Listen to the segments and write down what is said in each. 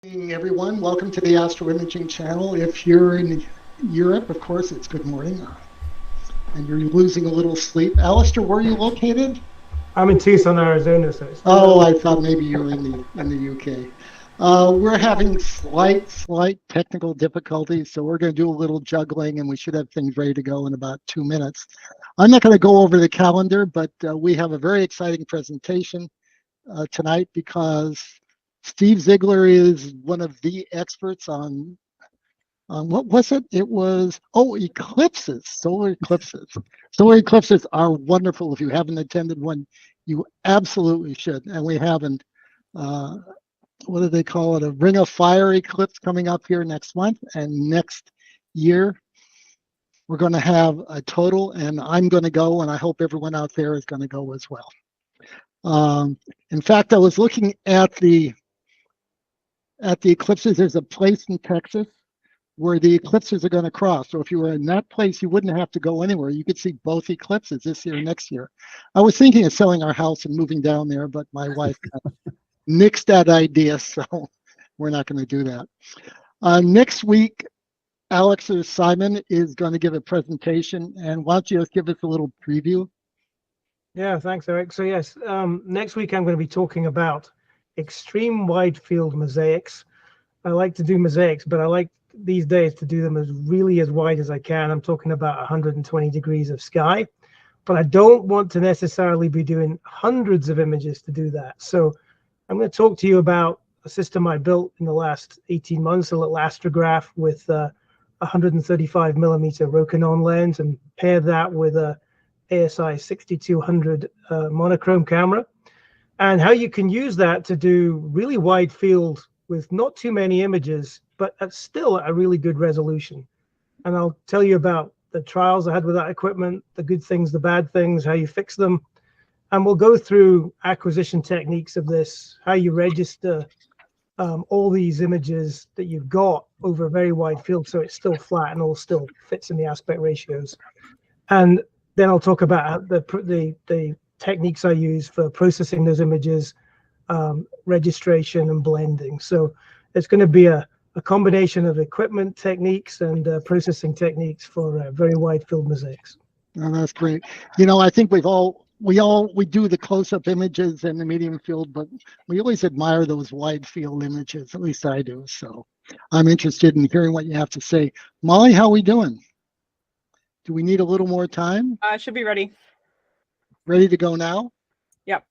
Hey everyone, welcome to the Astro Imaging channel. If you're in Europe, of course, it's good morning, and you're losing a little sleep. Alistair, where are you located? I'm in Tucson, Arizona, so it's still Oh, early. I thought maybe you were in the UK. We're having slight technical difficulties, so we're going to do a little juggling, and we should have things ready to go in about 2 minutes. I'm not going to go over the calendar, but we have a very exciting presentation tonight because Steve Zigler is one of the experts on what was it? It was eclipses, solar eclipses. Solar eclipses are wonderful. If you haven't attended one, you absolutely should. And we have an what do they call it? A Ring of Fire eclipse coming up here next month, and next year we're going to have a total. And I'm going to go, and I hope everyone out there is going to go as well. In fact, I was looking at the eclipses. There's a place in Texas where the eclipses are going to cross. So if you were in that place, you wouldn't have to go anywhere. You could see both eclipses this year and next year. I was thinking of selling our house and moving down there, but my wife nixed that idea, so we're not going to do that. Next week, Alex or Simon is going to give a presentation, and why don't you just give us a little preview? Yeah, thanks, Eric. So yes, next week I'm going to be talking about extreme wide field mosaics. I like to do mosaics, but I like these days to do them as wide as I can. I'm talking about 120 degrees of sky, but I don't want to necessarily be doing hundreds of images to do that. So I'm going to talk to you about a system I built in the last 18 months, a little astrograph with a 135 millimeter Rokinon lens, and pair that with a ASI 6200 monochrome camera, and how you can use that to do really wide field with not too many images, but still at a really good resolution. And I'll tell you about the trials I had with that equipment, the good things, the bad things, how you fix them. And we'll go through acquisition techniques of this, how you register all these images that you've got over a very wide field so it's still flat and all still fits in the aspect ratios. And then I'll talk about the techniques I use for processing those images, registration and blending. So it's going to be a combination of equipment techniques and processing techniques for very wide field mosaics. Oh, that's great. You know, I think we do the close-up images and the medium field, but we always admire those wide field images. At least I do. So I'm interested in hearing what you have to say. Molly, how are we doing? Do we need a little more time? Should be ready. Ready to go now? Yep.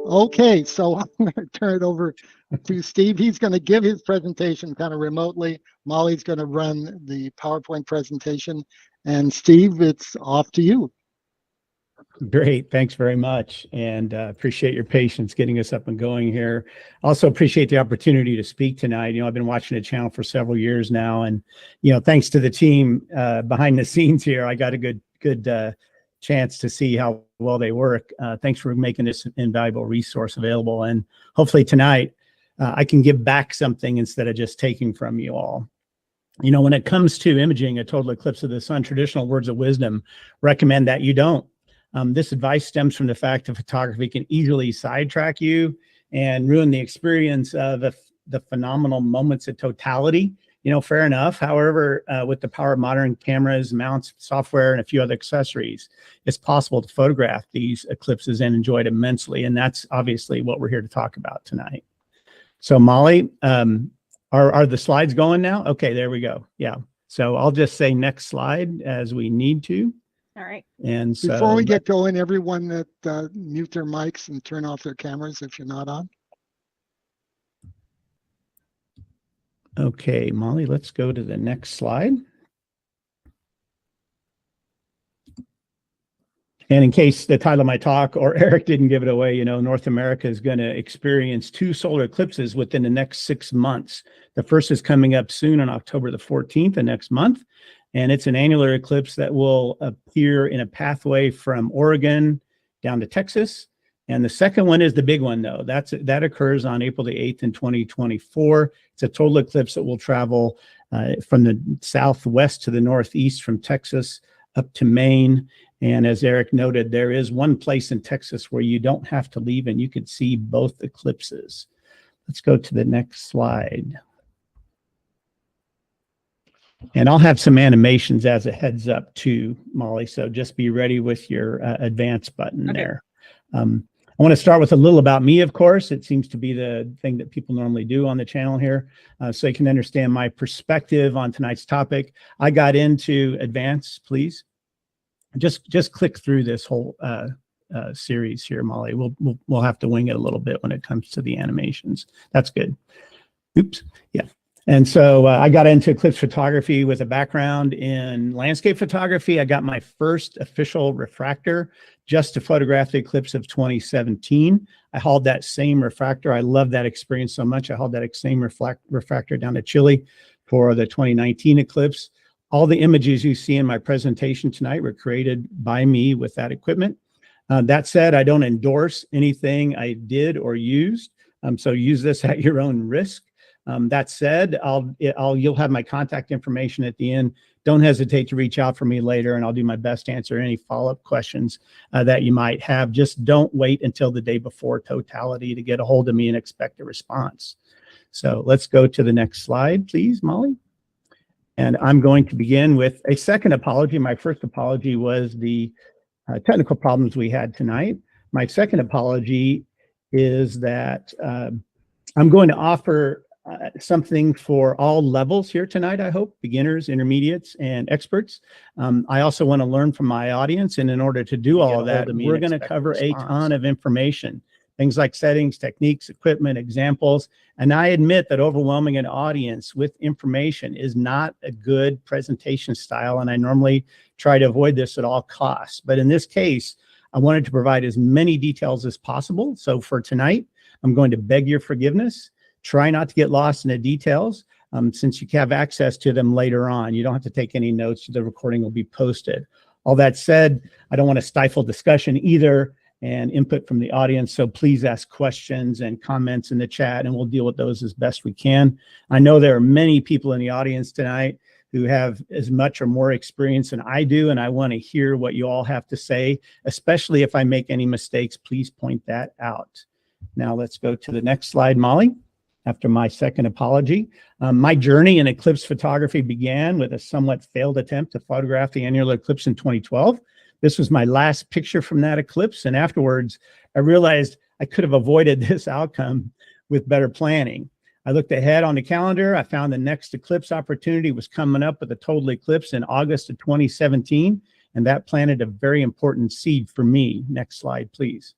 Okay, so I'm going to turn it over to Steve. He's going to give his presentation kind of remotely. Molly's going to run the PowerPoint presentation. And Steve, it's off to you. Great. Thanks very much. And appreciate your patience getting us up and going here. Also appreciate the opportunity to speak tonight. I've been watching the channel for several years now. And, thanks to the team behind the scenes here, I got a good chance to see how well they work. Thanks for making this invaluable resource available. And hopefully tonight I can give back something instead of just taking from you all. When it comes to imaging a total eclipse of the sun, traditional words of wisdom recommend that you don't. This advice stems from the fact that photography can easily sidetrack you and ruin the experience of the phenomenal moments of totality. Fair enough. However, with the power of modern cameras, mounts, software, and a few other accessories, it's possible to photograph these eclipses and enjoy it immensely. And that's obviously what we're here to talk about tonight. So Molly, are the slides going now? Okay, there we go. Yeah. So I'll just say next slide as we need to. All right. And so before we get going, everyone that mute their mics and turn off their cameras if you're not on. Okay, Molly, let's go to the next slide. And in case the title of my talk or Eric didn't give it away, North America is going to experience 2 solar eclipses within the next 6 months. The first is coming up soon on October the 14th, the next month. And it's an annular eclipse that will appear in a pathway from Oregon down to Texas. And the second one is the big one, though. That occurs on April the 8th in 2024. It's a total eclipse that will travel from the southwest to the northeast, from Texas up to Maine. And as Eric noted, there is one place in Texas where you don't have to leave and you could see both eclipses. Let's go to the next slide. And I'll have some animations as a heads up too, Molly. So just be ready with your advance button there. I want to start with a little about me, of course. It seems to be the thing that people normally do on the channel here. So you can understand my perspective on tonight's topic. I got into advance, please. Just click through this whole series here, Molly. We'll have to wing it a little bit when it comes to the animations. That's good. Oops. Yeah. And so I got into eclipse photography with a background in landscape photography. I got my first official refractor just to photograph the eclipse of 2017. I hauled that same refractor. I love that experience so much. I hauled that same refractor down to Chile for the 2019 eclipse. All the images you see in my presentation tonight were created by me with that equipment. That said, I don't endorse anything I did or used. So use this at your own risk. That said, you'll have my contact information at the end. Don't hesitate to reach out for me later, and I'll do my best to answer any follow-up questions that you might have. Just don't wait until the day before totality to get a hold of me and expect a response. So let's go to the next slide, please, Molly. And I'm going to begin with a second apology. My first apology was the technical problems we had tonight. My second apology is that I'm going to offer something for all levels here tonight, I hope, beginners, intermediates, and experts. I also want to learn from my audience, and in order to do all of that, we're going to cover a ton of information, things like settings, techniques, equipment, examples, and I admit that overwhelming an audience with information is not a good presentation style, and I normally try to avoid this at all costs. But in this case, I wanted to provide as many details as possible. So for tonight, I'm going to beg your forgiveness. Try not to get lost in the details since you have access to them later on. You don't have to take any notes. The recording will be posted. All that said, I don't want to stifle discussion either and input from the audience. So please ask questions and comments in the chat, and we'll deal with those as best we can. I know there are many people in the audience tonight who have as much or more experience than I do, and I want to hear what you all have to say, especially if I make any mistakes. Please point that out. Now let's go to the next slide, Molly. After my second apology, my journey in eclipse photography began with a somewhat failed attempt to photograph the annular eclipse in 2012. This was my last picture from that eclipse, and afterwards, I realized I could have avoided this outcome with better planning. I looked ahead on the calendar. I found the next eclipse opportunity was coming up with a total eclipse in August of 2017, and that planted a very important seed for me. Next slide, please.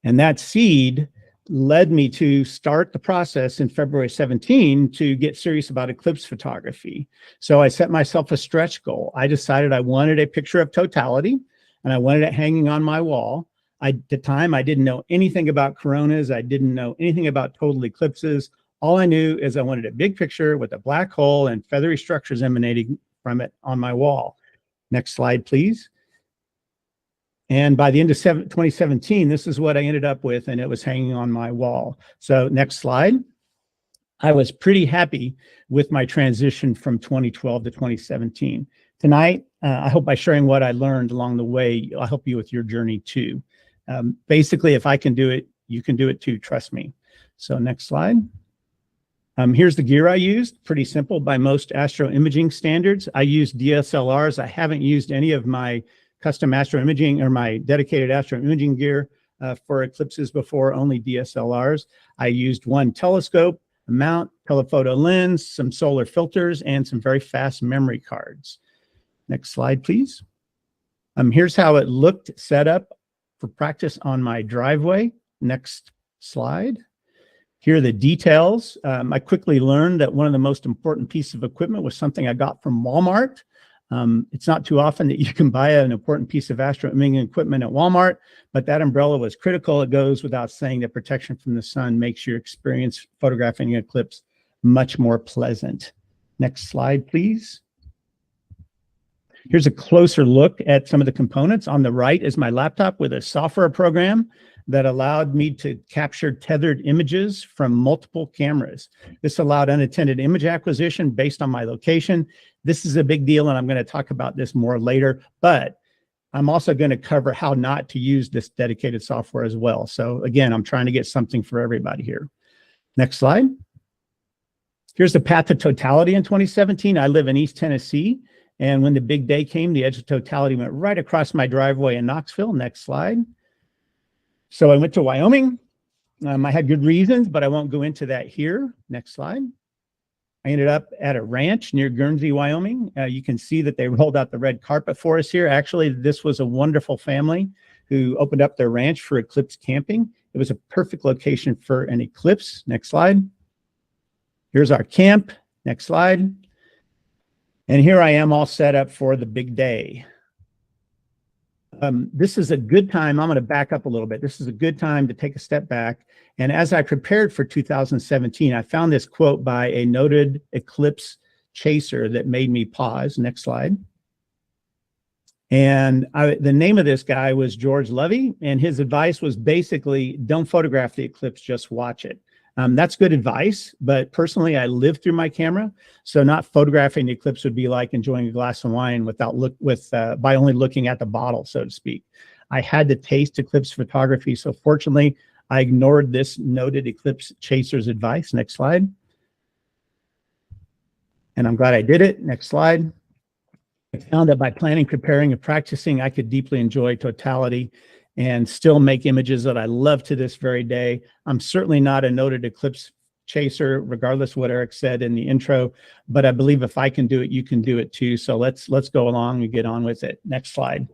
And that seed led me to start the process in February 17 to get serious about eclipse photography. So I set myself a stretch goal. I decided I wanted a picture of totality, and I wanted it hanging on my wall. At the time, I didn't know anything about coronas. I didn't know anything about total eclipses. All I knew is I wanted a big picture with a black hole and feathery structures emanating from it on my wall. Next slide, please. And by the end of 2017, this is what I ended up with, and it was hanging on my wall. So next slide. I was pretty happy with my transition from 2012 to 2017. Tonight, I hope by sharing what I learned along the way, I'll help you with your journey too. Basically, if I can do it, you can do it too, trust me. So next slide. Here's the gear I used. Pretty simple by most astro imaging standards. I used DSLRs. I haven't used any of my custom astro imaging or my dedicated astro imaging gear for eclipses before, only DSLRs. I used one telescope, a mount, telephoto lens, some solar filters, and some very fast memory cards. Next slide, please. Here's how it looked set up for practice on my driveway. Next slide. Here are the details. I quickly learned that one of the most important pieces of equipment was something I got from Walmart. It's not too often that you can buy an important piece of astro imaging equipment at Walmart, but that umbrella was critical. It goes without saying that protection from the sun makes your experience photographing an eclipse much more pleasant. Next slide, please. Here's a closer look at some of the components. On the right is my laptop with a software program that allowed me to capture tethered images from multiple cameras. This allowed unattended image acquisition based on my location. This is a big deal, and I'm going to talk about this more later, but I'm also going to cover how not to use this dedicated software as well. So again, I'm trying to get something for everybody here. Next slide. Here's the path to totality in 2017. I live in East Tennessee. And when the big day came, the edge of totality went right across my driveway in Knoxville. Next slide. So I went to Wyoming. I had good reasons, but I won't go into that here. Next slide. I ended up at a ranch near Guernsey, Wyoming. You can see that they rolled out the red carpet for us here. Actually, this was a wonderful family who opened up their ranch for Eclipse camping. It was a perfect location for an eclipse. Next slide. Here's our camp. Next slide. And here I am all set up for the big day. This is a good time. I'm going to back up a little bit. This is a good time to take a step back. And as I prepared for 2017, I found this quote by a noted eclipse chaser that made me pause. Next slide. And the name of this guy was George Levy. And his advice was basically, don't photograph the eclipse, just watch it. That's good advice, but personally, I live through my camera, so not photographing the eclipse would be like enjoying a glass of wine by only looking at the bottle, so to speak. I had to taste eclipse photography, so fortunately, I ignored this noted eclipse chaser's advice. Next slide. And I'm glad I did it. Next slide. I found that by planning, preparing, and practicing, I could deeply enjoy totality and still make images that I love to this very day. I'm certainly not a noted eclipse chaser, regardless of what Eric said in the intro, but I believe if I can do it, you can do it too. So let's go along and get on with it. Next slide.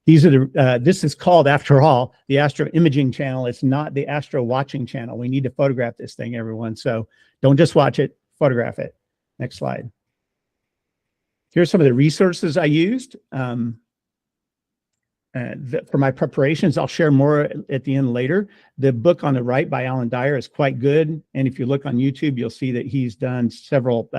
These are the, this is called, after all, the Astro Imaging channel. It's not the Astro Watching channel. We need to photograph this thing, everyone. So don't just watch it, photograph it. Next slide. Here's some of the resources I used. For my preparations, I'll share more at the end later. The book on the right by Alan Dyer is quite good. And if you look on YouTube, you'll see that he's done several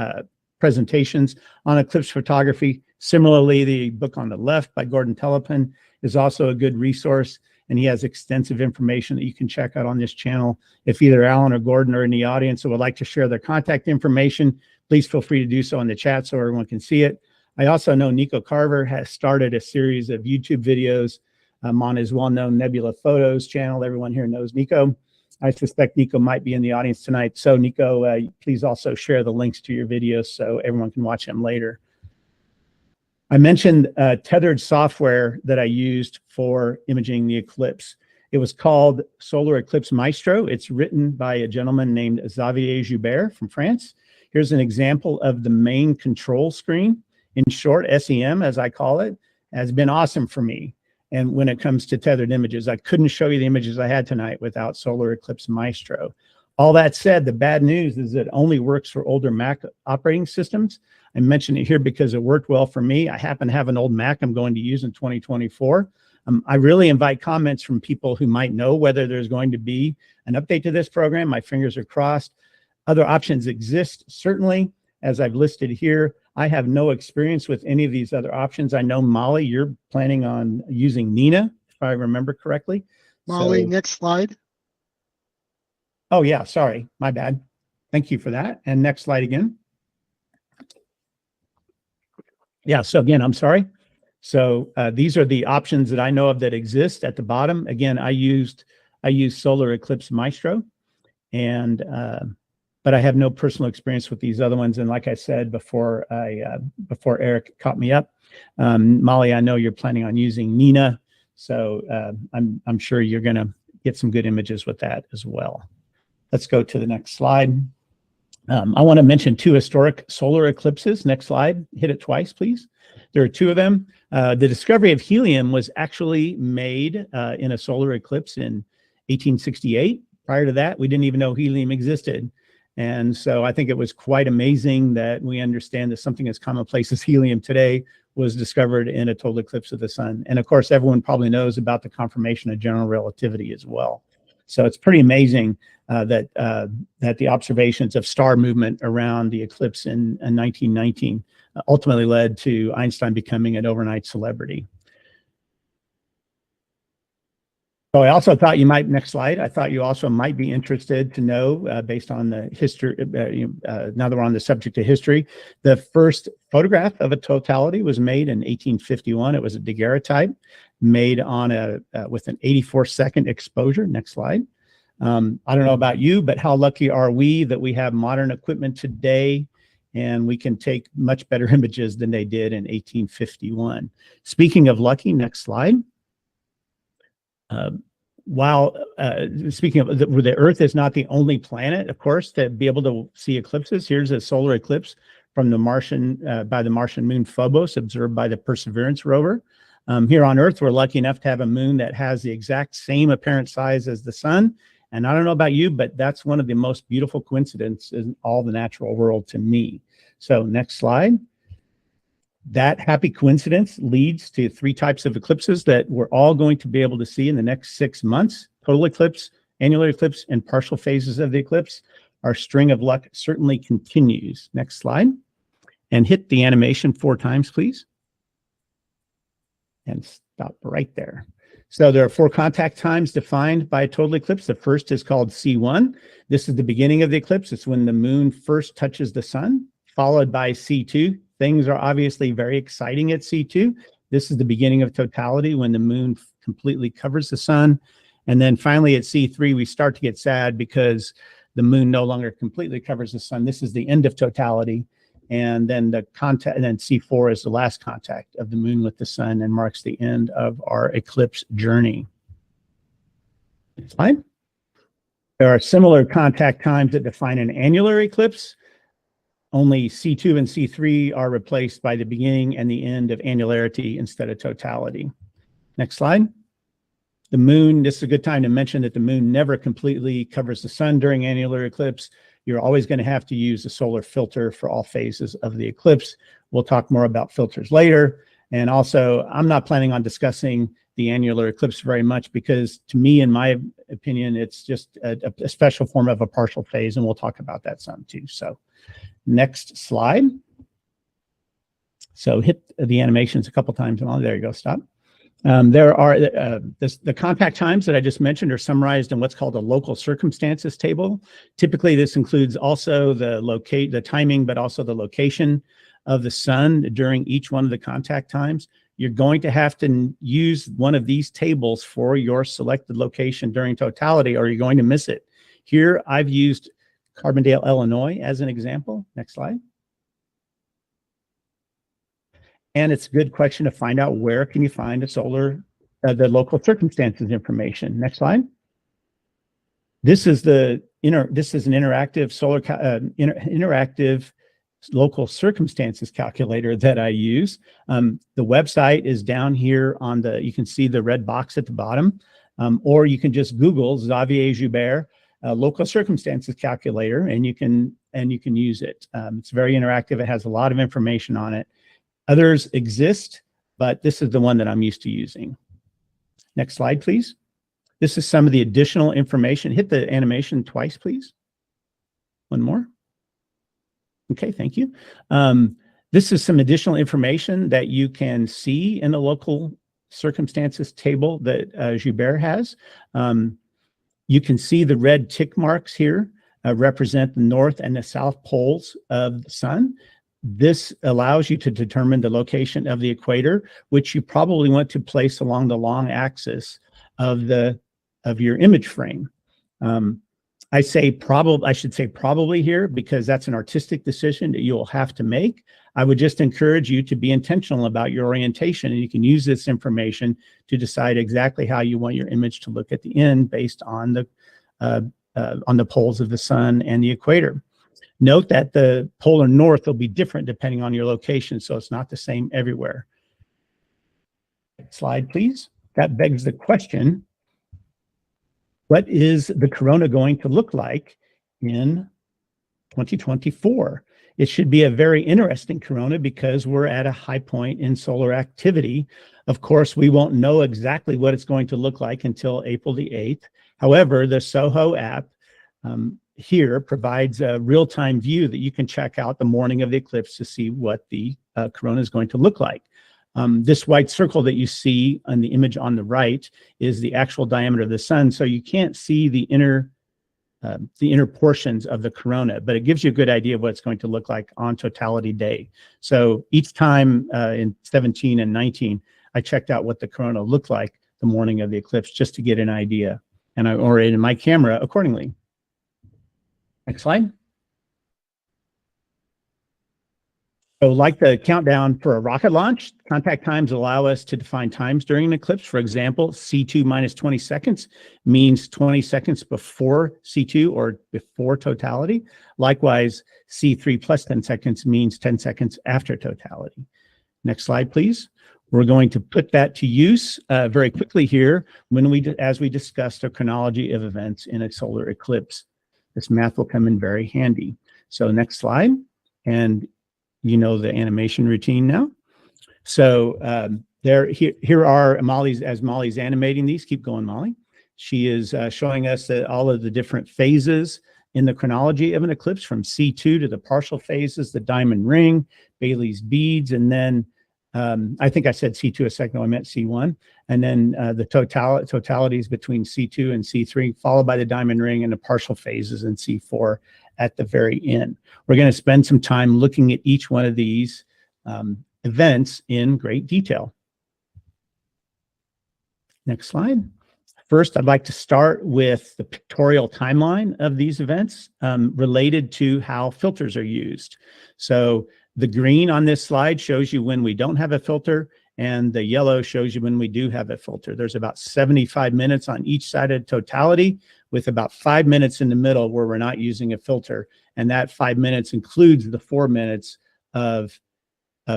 presentations on eclipse photography. Similarly, the book on the left by Gordon Telepin is also a good resource. And he has extensive information that you can check out on this channel. If either Alan or Gordon are in the audience and would like to share their contact information, please feel free to do so in the chat so everyone can see it. I also know Nico Carver has started a series of YouTube videos on his well-known Nebula Photos channel. Everyone here knows Nico. I suspect Nico might be in the audience tonight. So Nico, please also share the links to your videos so everyone can watch them later. I mentioned Tethered software that I used for imaging the eclipse. It was called Solar Eclipse Maestro. It's written by a gentleman named Xavier Joubert from France. Here's an example of the main control screen. In short, SEM, as I call it, has been awesome for me. And when it comes to tethered images, I couldn't show you the images I had tonight without Solar Eclipse Maestro. All that said, the bad news is it only works for older Mac operating systems. I mention it here because it worked well for me. I happen to have an old Mac I'm going to use in 2024. I really invite comments from people who might know whether there's going to be an update to this program. My fingers are crossed. Other options exist, certainly, as I've listed here. I have no experience with any of these other options. I know, Molly, you're planning on using Nina, if I remember correctly. Molly, So, next slide. oh, yeah, sorry, my bad. Thank you for that. And next slide again. Yeah, so again, I'm sorry. So these are the options that I know of that exist at the bottom. Again, I used Solar Eclipse Maestro, and but I have no personal experience with these other ones. And like I said before, before Eric caught me up, Molly, I know you're planning on using Nina, so I'm sure you're going to get some good images with that as well. Let's go to the next slide. I want to mention two historic solar eclipses. Next slide. Hit it twice, please. There are two of them. The discovery of helium was actually made in a solar eclipse in 1868. Prior to that, we didn't even know helium existed. And so I think it was quite amazing that we understand that something as commonplace as helium today was discovered in a total eclipse of the sun. And of course, everyone probably knows about the confirmation of general relativity as well. So it's pretty amazing that the observations of star movement around the eclipse in 1919 ultimately led to Einstein becoming an overnight celebrity. So I also thought you might, next slide, I thought you also might be interested to know, based on the history, now that we're on the subject of history, the first photograph of a totality was made in 1851. It was a daguerreotype made on with an 84-second exposure. Next slide. I don't know about you, but how lucky are we that we have modern equipment today and we can take much better images than they did in 1851. Speaking of lucky, next slide. Speaking of the Earth is not the only planet, of course, to be able to see eclipses. Here's a solar eclipse from the Martian by the Martian moon Phobos, observed by the Perseverance rover. Here on Earth, we're lucky enough to have a moon that has the exact same apparent size as the sun. And I don't know about you, but that's one of the most beautiful coincidences in all the natural world to me. So next slide. That happy coincidence leads to 3 types of eclipses that we're all going to be able to see in the next 6 months: total eclipse, annular eclipse, and partial phases of the eclipse. Our string of luck certainly continues. Next slide. And hit the animation 4 times, please. And stop right there. So there are 4 contact times defined by a total eclipse. The first is called C1. This is the beginning of the eclipse. It's when the moon first touches the sun, followed by C2. Things are obviously very exciting at C2. This is the beginning of totality, when the moon completely covers the sun. And then finally at C3, we start to get sad because the moon no longer completely covers the sun. This is the end of totality. And then C4 is the last contact of the moon with the sun and marks the end of our eclipse journey. Next slide. There are similar contact times that define an annular eclipse. Only C2 and C3 are replaced by the beginning and the end of annularity instead of totality. Next slide. The moon, this is a good time to mention that the moon never completely covers the sun during annular eclipse. You're always going to have to use a solar filter for all phases of the eclipse. We'll talk more about filters later. And also, I'm not planning on discussing the annular eclipse very much because, to me, in my opinion, it's just a special form of a partial phase, and we'll talk about that some too. So next slide. So hit the animations a couple times and all. There you go, stop. There are the contact times that I just mentioned are summarized in what's called a local circumstances table. Typically, this includes also the timing, but also the location of the sun during each one of the contact times. You're going to have to use one of these tables for your selected location during totality, or you're going to miss it. Here, I've used Carbondale, Illinois as an example. Next slide. And it's a good question to find out, where can you find the local circumstances information. Next slide. This is an interactive interactive local circumstances calculator that I use. The website is down here on you can see the red box at the bottom, or you can just Google Xavier Joubert local circumstances calculator, and you can use it. It's very interactive. It has a lot of information on it. Others exist, but this is the one that I'm used to using. Next slide, please. This is some of the additional information. Hit the animation twice, please. One more. Okay, thank you. This is some additional information that you can see in the local circumstances table that Joubert has. You can see the red tick marks here represent the north and the south poles of the sun. This allows you to determine the location of the equator, which you probably want to place along the long axis of your image frame. I should say probably here, because that's an artistic decision that you'll have to make. I would just encourage you to be intentional about your orientation, and you can use this information to decide exactly how you want your image to look at the end based on the poles of the sun and the equator. Note that the polar north will be different depending on your location, so it's not the same everywhere. Next slide, please. That begs the question, what is the corona going to look like in 2024? It should be a very interesting corona because we're at a high point in solar activity. Of course, we won't know exactly what it's going to look like until April the 8th. However, the SOHO app here provides a real-time view that you can check out the morning of the eclipse to see what the corona is going to look like. This white circle that you see on the image on the right is the actual diameter of the sun, so you can't see the inner portions of the corona, but it gives you a good idea of what it's going to look like on totality day. So each time in 17 and 19, I checked out what the corona looked like the morning of the eclipse just to get an idea. and I oriented my camera accordingly. Next slide. So like the countdown for a rocket launch, contact times allow us to define times during an eclipse. For example, C2 minus 20 seconds means 20 seconds before C2 or before totality. Likewise, C3 plus 10 seconds means 10 seconds after totality. Next slide, please. We're going to put that to use very quickly here as we discussed a chronology of events in a solar eclipse. This math will come in very handy. So next slide. And you know the animation routine now. So here are Molly's animating these. Keep going, Molly. She is showing us all of the different phases in the chronology of an eclipse, from C2 to the partial phases, the diamond ring, Bailey's beads, and then I think I said C2 a second ago, I meant C1, and then the totalities between C2 and C3, followed by the diamond ring and the partial phases in C4 at the very end. We're going to spend some time looking at each one of these events in great detail. Next slide. First, I'd like to start with the pictorial timeline of these events related to how filters are used. So the green on this slide shows you when we don't have a filter, and the yellow shows you when we do have a filter. There's about 75 minutes on each side of totality, with about 5 minutes in the middle where we're not using a filter. And that 5 minutes includes the 4 minutes of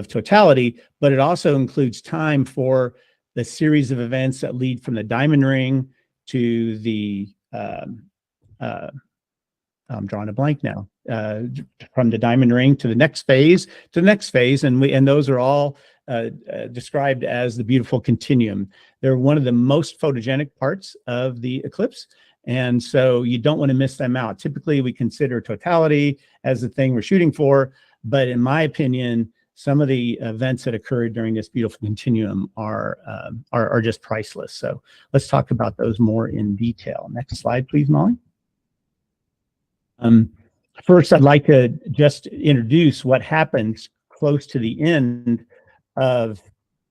totality, but it also includes time for the series of events that lead from the diamond ring to the, I'm drawing a blank now, from the diamond ring to the next phase, and those are all described as the beautiful continuum. They're one of the most photogenic parts of the eclipse, and so you don't want to miss them out. Typically, we consider totality as the thing we're shooting for, but in my opinion, some of the events that occurred during this beautiful continuum are just priceless. So let's talk about those more in detail. Next slide, please, Molly. First, I'd like to just introduce what happens close to the end of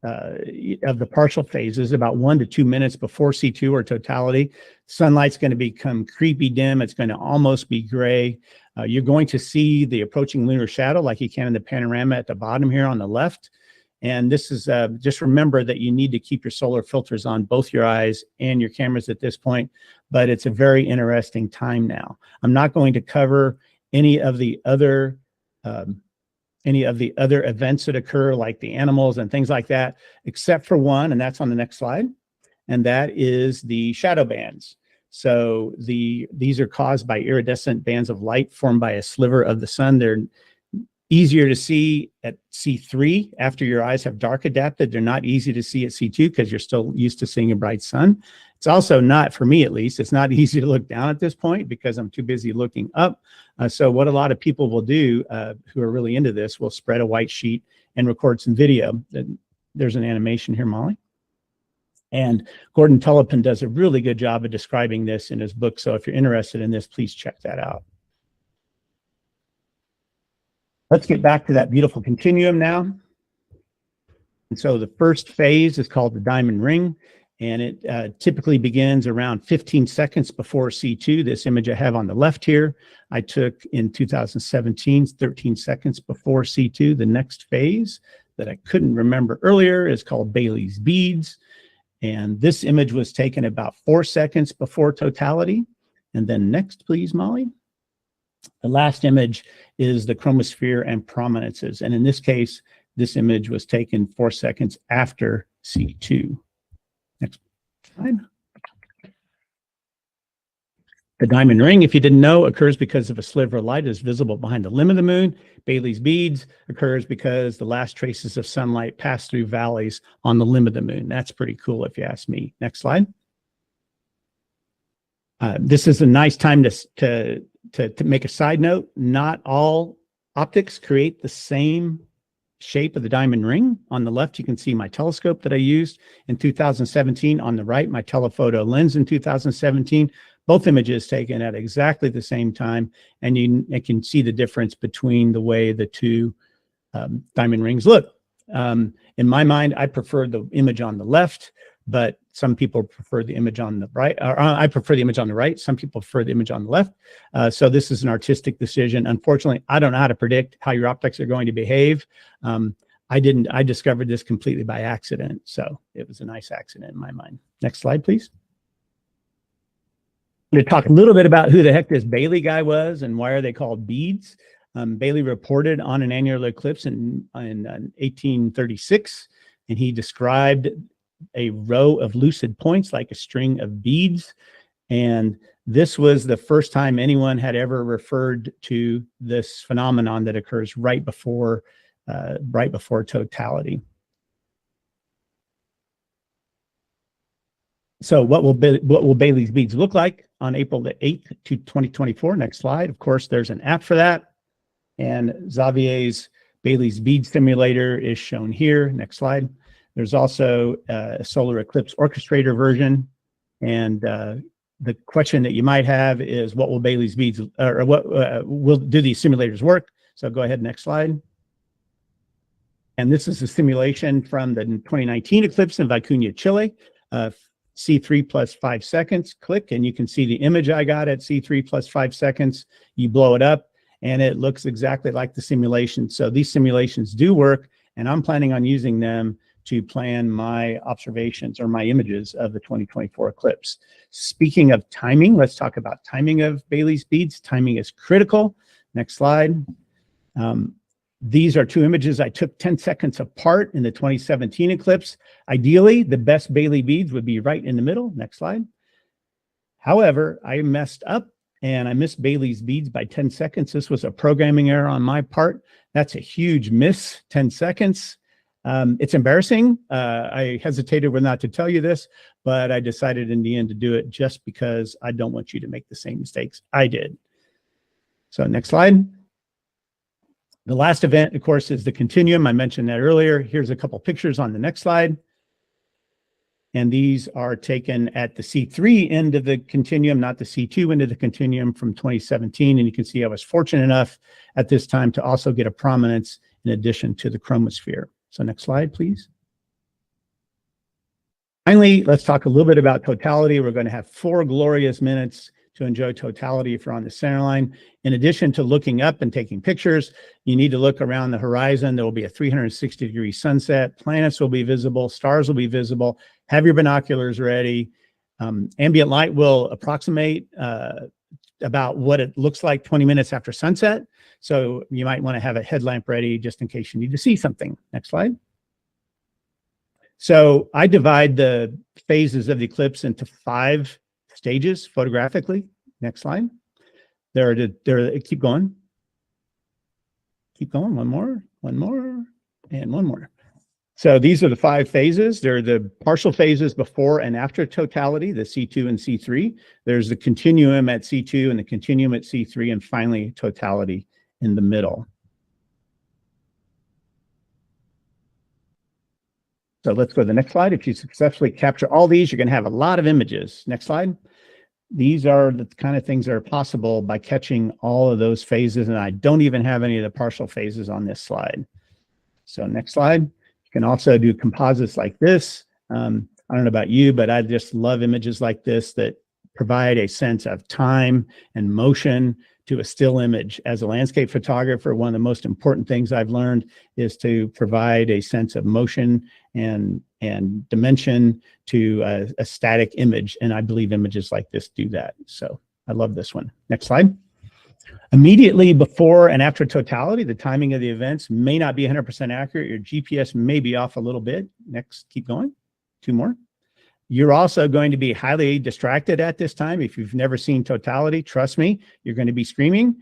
the partial phases, about 1 to 2 minutes before C2 or totality. Sunlight's going to become creepy dim. It's going to almost be gray. You're going to see the approaching lunar shadow like you can in the panorama at the bottom here on the left. And this is, just remember that you need to keep your solar filters on both your eyes and your cameras at this point, but it's a very interesting time now. I'm not going to cover any of the other events that occur, like the animals and things like that, except for one, and that's on the next slide, and that is the shadow bands. So these are caused by iridescent bands of light formed by a sliver of the sun. They're easier to see at C3 after your eyes have dark adapted. They're not easy to see at C2 because you're still used to seeing a bright sun. It's also not, for me at least, it's not easy to look down at this point because I'm too busy looking up. So what a lot of people will do who are really into this will spread a white sheet and record some video. There's an animation here, Molly. And Gordon Tullipin does a really good job of describing this in his book. So if you're interested in this, please check that out. Let's get back to that beautiful continuum now. And so the first phase is called the diamond ring, and it typically begins around 15 seconds before C2. This image I have on the left here, I took in 2017, 13 seconds before C2. The next phase that I couldn't remember earlier is called Bailey's beads. And this image was taken about 4 seconds before totality. And then next, please, Molly. The last image is the chromosphere and prominences. And in this case, this image was taken 4 seconds after C2. Next slide. The diamond ring, if you didn't know, occurs because of a sliver of light is visible behind the limb of the moon. Bailey's beads occurs because the last traces of sunlight pass through valleys on the limb of the moon. That's pretty cool if you ask me. Next slide. This is a nice time to make a side note. Not all optics create the same shape of the diamond ring. On the left, you can see my telescope that I used in 2017. On the right, my telephoto lens in 2017. Both images taken at exactly the same time, and you can see the difference between the way the two diamond rings look. In my mind, I prefer the image on the left but some people prefer the image on the right, or I prefer the image on the right. Some people prefer the image on the left. So this is an artistic decision. Unfortunately, I don't know how to predict how your optics are going to behave. I discovered this completely by accident. So it was a nice accident in my mind. Next slide, please. I'm going to talk a little bit about who the heck this Bailey guy was and why are they called beads. Bailey reported on an annular eclipse in 1836, and he described a row of lucid points like a string of beads. And this was the first time anyone had ever referred to this phenomenon that occurs right before totality. So what will Bailey's beads look like on April the 8th to 2024? Next slide. Of course, there's an app for that. And Xavier's Bailey's bead simulator is shown here. Next slide. There's also a solar eclipse orchestrator version. And the question that you might have is, what will Bailey's beads, or what do these simulators work? So go ahead, next slide. And this is a simulation from the 2019 eclipse in Vicuña, Chile. C3 plus 5 seconds, click, and you can see the image I got at C3 plus 5 seconds. You blow it up, and it looks exactly like the simulation. So these simulations do work, and I'm planning on using them to plan my observations or my images of the 2024 eclipse. Speaking of timing, let's talk about timing of Bailey's beads. Timing is critical. Next slide. These are two images I took 10 seconds apart in the 2017 eclipse. Ideally, the best Bailey beads would be right in the middle. Next slide. However, I messed up and I missed Bailey's beads by 10 seconds. This was a programming error on my part. That's a huge miss, 10 seconds. It's embarrassing. I hesitated whether or not to tell you this, but I decided in the end to do it just because I don't want you to make the same mistakes I did. So next slide. The last event, of course, is the Continuum. I mentioned that earlier. Here's a couple pictures on the next slide. And these are taken at the C3 end of the Continuum, not the C2 end of the Continuum from 2017. And you can see I was fortunate enough at this time to also get a prominence in addition to the chromosphere. So next slide, please. Finally, let's talk a little bit about totality. We're going to have 4 glorious minutes to enjoy totality if you're on the center line. In addition to looking up and taking pictures, you need to look around the horizon. There will be a 360-degree sunset. Planets will be visible. Stars will be visible. Have your binoculars ready. Ambient light will approximate about what it looks like 20 minutes after sunset. So you might want to have a headlamp ready just in case you need to see something. Next slide. So I divide the phases of the eclipse into 5 stages photographically. Next slide. Keep going. Keep going. One more, and one more. So these are the 5 phases. They're the partial phases before and after totality, the C2 and C3. There's the continuum at C2 and the continuum at C3, and finally totality in the middle. So let's go to the next slide. If you successfully capture all these, you're going to have a lot of images. Next slide. These are the kind of things that are possible by catching all of those phases, and I don't even have any of the partial phases on this slide. So next slide. You can also do composites like this. I don't know about you, but I just love images like this that provide a sense of time and motion to a still image. As a landscape photographer, one of the most important things I've learned is to provide a sense of motion and dimension to a static image. And I believe images like this do that. So I love this one. Next slide. Immediately before and after totality, the timing of the events may not be 100% accurate. Your GPS may be off a little bit. Next, keep going. 2 more. You're also going to be highly distracted at this time. If you've never seen totality, trust me, you're going to be screaming.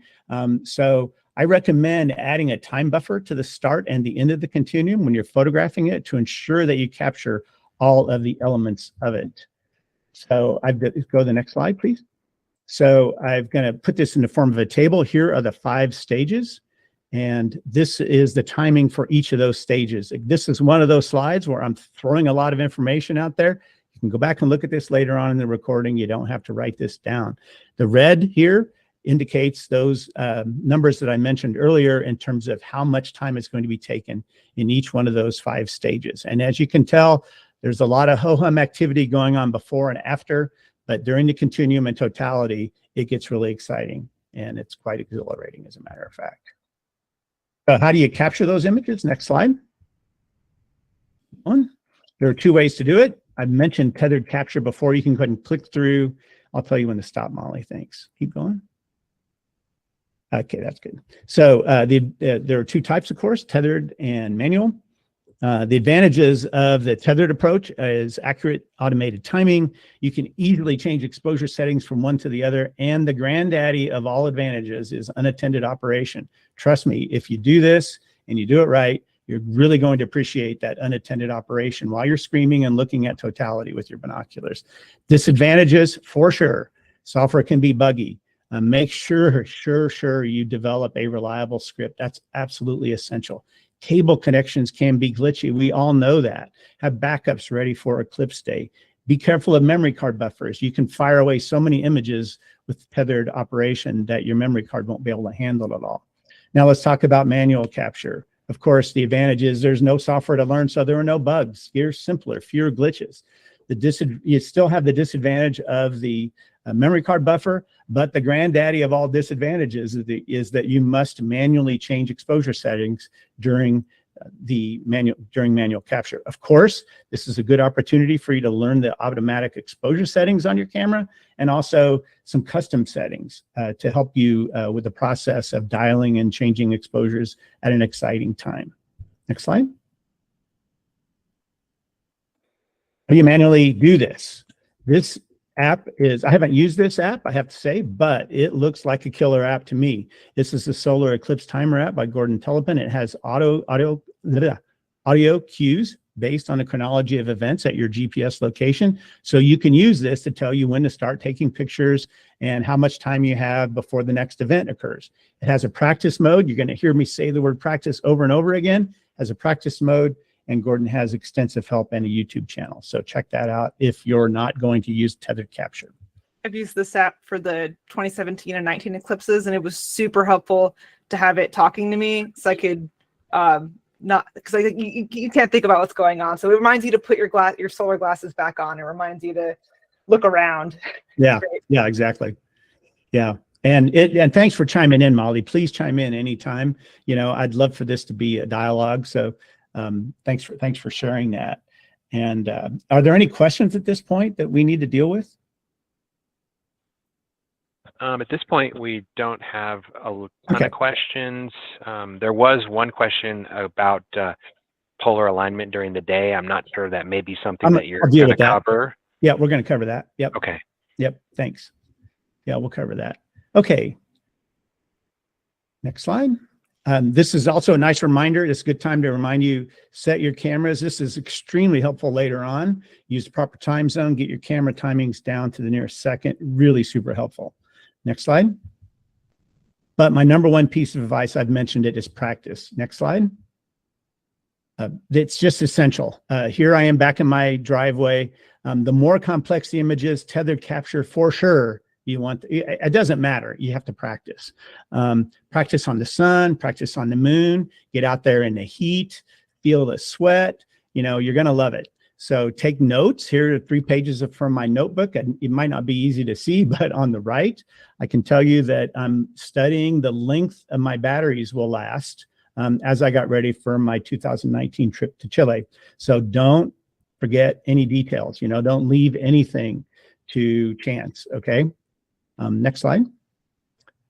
So I recommend adding a time buffer to the start and the end of the continuum when you're photographing it to ensure that you capture all of the elements of it. So go to the next slide, please. So I'm going to put this in the form of a table. Here are the 5 stages. And this is the timing for each of those stages. This is one of those slides where I'm throwing a lot of information out there. You can go back and look at this later on in the recording. You don't have to write this down. The red here indicates those numbers that I mentioned earlier in terms of how much time is going to be taken in each one of those 5 stages. And as you can tell, There's a lot of ho-hum activity going on before and after, but during the continuum and totality, it gets really exciting, and it's quite exhilarating, as a matter of fact. How do you capture those images? Next slide. There are two ways to do it. I've mentioned tethered capture before. You can go ahead and click through. I'll tell you when to stop, Molly. Thanks. Keep going. Okay, that's good. So there are two types, of course, tethered and manual. The advantages of the tethered approach is accurate automated timing. You can easily change exposure settings from one to the other. And the granddaddy of all advantages is unattended operation. Trust me, if you do this and you do it right, you're really going to appreciate that unattended operation while you're screaming and looking at totality with your binoculars. Disadvantages, for sure. Software can be buggy. Make sure you develop a reliable script. That's absolutely essential. Cable connections can be glitchy. We all know that. Have backups ready for Eclipse Day. Be careful of memory card buffers. You can fire away so many images with tethered operation that your memory card won't be able to handle it all. Now let's talk about manual capture. Of course, the advantage is there's no software to learn, so there are no bugs. You're simpler, fewer glitches. You still have the disadvantage of the memory card buffer, but the granddaddy of all disadvantages is that you must manually change exposure settings during manual capture. Of course, this is a good opportunity for you to learn the automatic exposure settings on your camera, and also some custom settings to help you with the process of dialing and changing exposures at an exciting time. Next slide. How do you manually do this? This app is, I haven't used this app, I have to say, but it looks like a killer app to me. This is the Solar Eclipse Timer app by Gordon Telepen. It has audio cues based on the chronology of events at your GPS location. So you can use this to tell you when to start taking pictures and how much time you have before the next event occurs. It has a practice mode. You're going to hear me say the word practice over and over again. It has a practice mode. And Gordon has extensive help and a YouTube channel. So check that out if you're not going to use tethered capture. I've used this app for the 2017 and 19 eclipses, and it was super helpful to have it talking to me, so I could not, because you can't think about what's going on. So it reminds you to put your solar glasses back on. It reminds you to look around. Yeah, yeah, exactly. Yeah. And thanks for chiming in, Molly. Please chime in anytime. You know, I'd love for this to be a dialogue. So thanks for sharing that. And are there any questions at this point that we need to deal with? At this point, we don't have a ton of questions. There was one question about polar alignment during the day. I'm not sure that may be something that you're going to cover. Yeah, we're going to cover that. Yep. Okay. Yep. Thanks. Yeah, we'll cover that. Okay. Next slide. This is also a nice reminder. It's a good time to remind you, set your cameras. This is extremely helpful later on. Use the proper time zone, get your camera timings down to the nearest second. Really super helpful. Next slide. But my number one piece of advice, I've mentioned it, is practice. Next slide. It's just essential. Here I am back in my driveway. The more complex the image is, tethered capture for sure. It doesn't matter. You have to practice. Practice on the sun, practice on the moon, get out there in the heat, feel the sweat. You know, you're going to love it. So take notes. Here are 3 pages from my notebook. And it might not be easy to see, but on the right, I can tell you that I'm studying the length of my batteries will last as I got ready for my 2019 trip to Chile. So don't forget any details, you know, don't leave anything to chance. Okay. Next slide.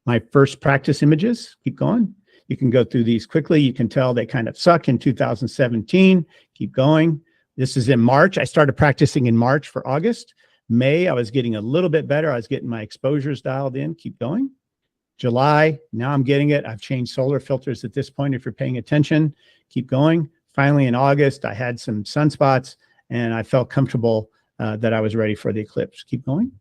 My first practice images, keep going. You can go through these quickly. You can tell they kind of suck in 2017. Keep going. This is in March. I started practicing in March for August. May, I was getting a little bit better. I was getting my exposures dialed in. Keep going. July, now I'm getting it. I've changed solar filters at this point if you're paying attention. Keep going. Finally, in August, I had some sunspots and I felt comfortable that I was ready for the eclipse. Keep going.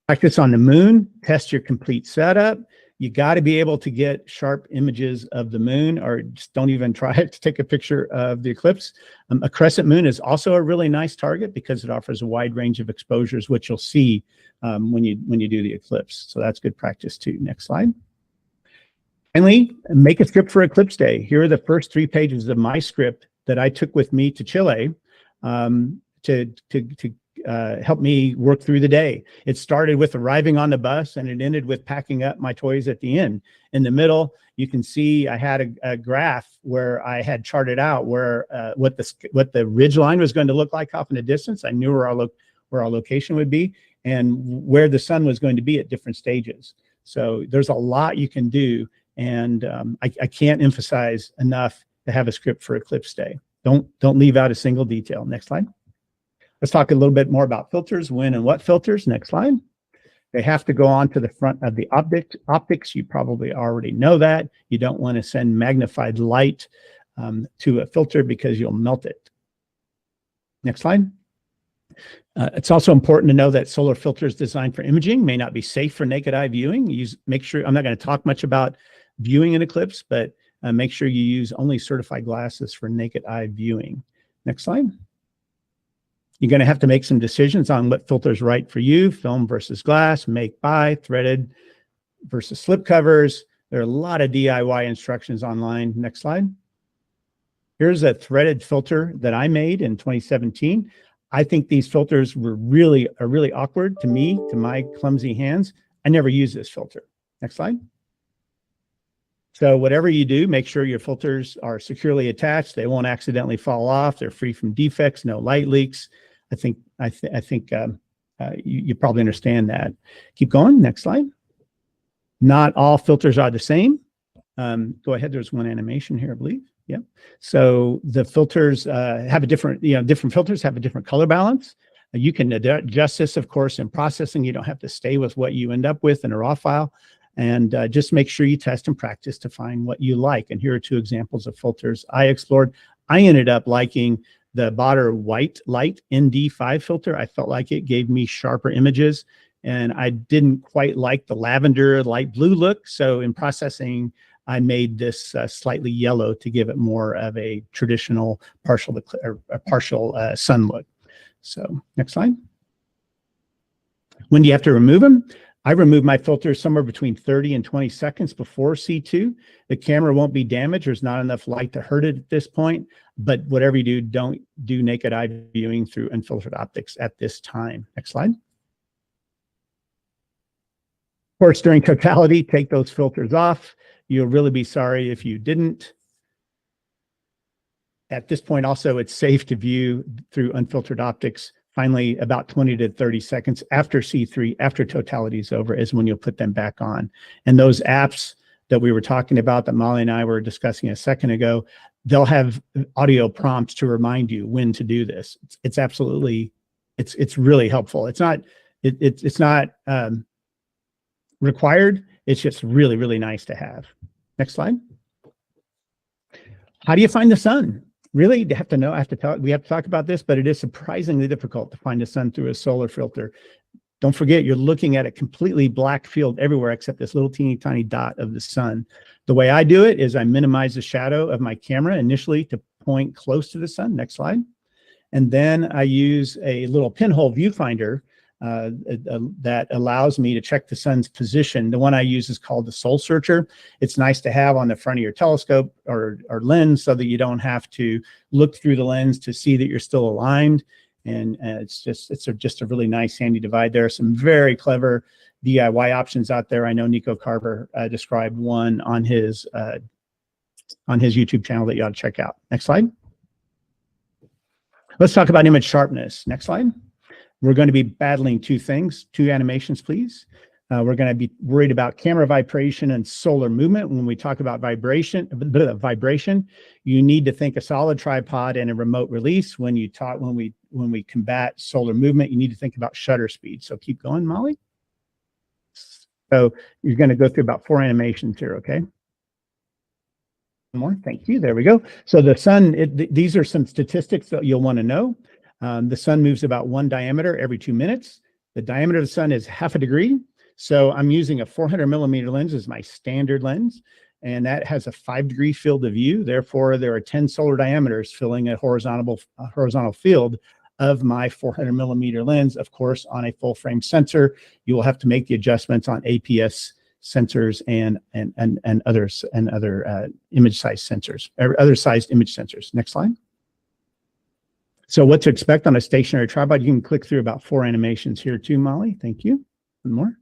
Practice on the moon, test your complete setup. You got to be able to get sharp images of the moon, or just don't even try to take a picture of the eclipse. A crescent moon is also a really nice target because it offers a wide range of exposures, which you'll see when you do the eclipse. So that's good practice too. Next slide. Finally, make a script for Eclipse Day. Here are the first 3 pages of my script that I took with me to Chile to help me work through the day. It started with arriving on the bus and it ended with packing up my toys at the end. In the middle, you can see I had a graph where I had charted out where what the ridge line was going to look like off in the distance. I knew where our location would be and where the sun was going to be at different stages. So there's a lot you can do, and I can't emphasize enough to have a script for Eclipse Day. Don't leave out a single detail. Next slide. Let's talk a little bit more about filters. When and what filters? Next slide. They have to go on to the front of the optics. You probably already know that. You don't want to send magnified light to a filter because you'll melt it. Next slide. It's also important to know that solar filters designed for imaging may not be safe for naked eye viewing. Make sure, I'm not going to talk much about viewing an eclipse, but make sure you use only certified glasses for naked eye viewing. Next slide. You're going to have to make some decisions on what filter is right for you: film versus glass, make buy, threaded versus slip covers. There are a lot of DIY instructions online. Next slide. Here's a threaded filter that I made in 2017. I think these filters are really awkward to me, to my clumsy hands. I never use this filter. Next slide. So whatever you do, make sure your filters are securely attached. They won't accidentally fall off. They're free from defects, no light leaks. I think you probably understand that. Keep going. Next slide. Not all filters are the same. Go ahead. There's one animation here, I believe. Yeah. So the filters have a different, different filters have a different color balance. You can adjust this, of course, in processing. You don't have to stay with what you end up with in a raw file. And just make sure you test and practice to find what you like. And here are two examples of filters I explored. I ended up liking the Botter White Light ND5 filter. I felt like it gave me sharper images, and I didn't quite like the lavender light blue look. So in processing, I made this slightly yellow to give it more of a traditional partial sun look. So next slide. When do you have to remove them? I remove my filters somewhere between 30 and 20 seconds before C2. The camera won't be damaged. There's not enough light to hurt it at this point. But whatever you do, don't do naked eye viewing through unfiltered optics at this time. Next slide. Of course, during totality, take those filters off. You'll really be sorry if you didn't. At this point, also, it's safe to view through unfiltered optics. Finally, about 20 to 30 seconds after C3, after totality is over, is when you'll put them back on. And those apps that we were talking about, that Molly and I were discussing a second ago, they'll have audio prompts to remind you when to do this. It's absolutely, it's really helpful. It's not required. It's just really, really nice to have. Next slide. How do you find the sun? Really, we have to talk about this, but it is surprisingly difficult to find the sun through a solar filter. Don't forget, you're looking at a completely black field everywhere except this little teeny tiny dot of the sun. The way I do it is I minimize the shadow of my camera initially to point close to the sun. Next slide. And then I use a little pinhole viewfinder that allows me to check the sun's position. The one I use is called the Soul Searcher. It's nice to have on the front of your telescope or lens so that you don't have to look through the lens to see that you're still aligned. And it's just a really nice handy device. There are some very clever DIY options out there. I know Nico Carver described one on his YouTube channel that you ought to check out. Next slide. Let's talk about image sharpness. Next slide. We're going to be battling two things, two animations, please. We're going to be worried about camera vibration and solar movement. When we talk about vibration, you need to think a solid tripod and a remote release. When we combat solar movement, you need to think about shutter speed. So keep going, Molly. So you're going to go through about 4 animations here, okay? One more, thank you. There we go. So the sun, these are some statistics that you'll want to know. The sun moves about 1 diameter every 2 minutes. The diameter of the sun is 1/2 degree. So I'm using a 400 millimeter lens as my standard lens, and that has a 5-degree field of view. Therefore, there are 10 solar diameters filling a horizontal field of my 400 millimeter lens. Of course, on a full frame sensor, you will have to make the adjustments on APS sensors and other image size sensors, or other sized image sensors. Next slide. So what to expect on a stationary tripod, you can click through about 4 animations here too, Molly. Thank you. One more.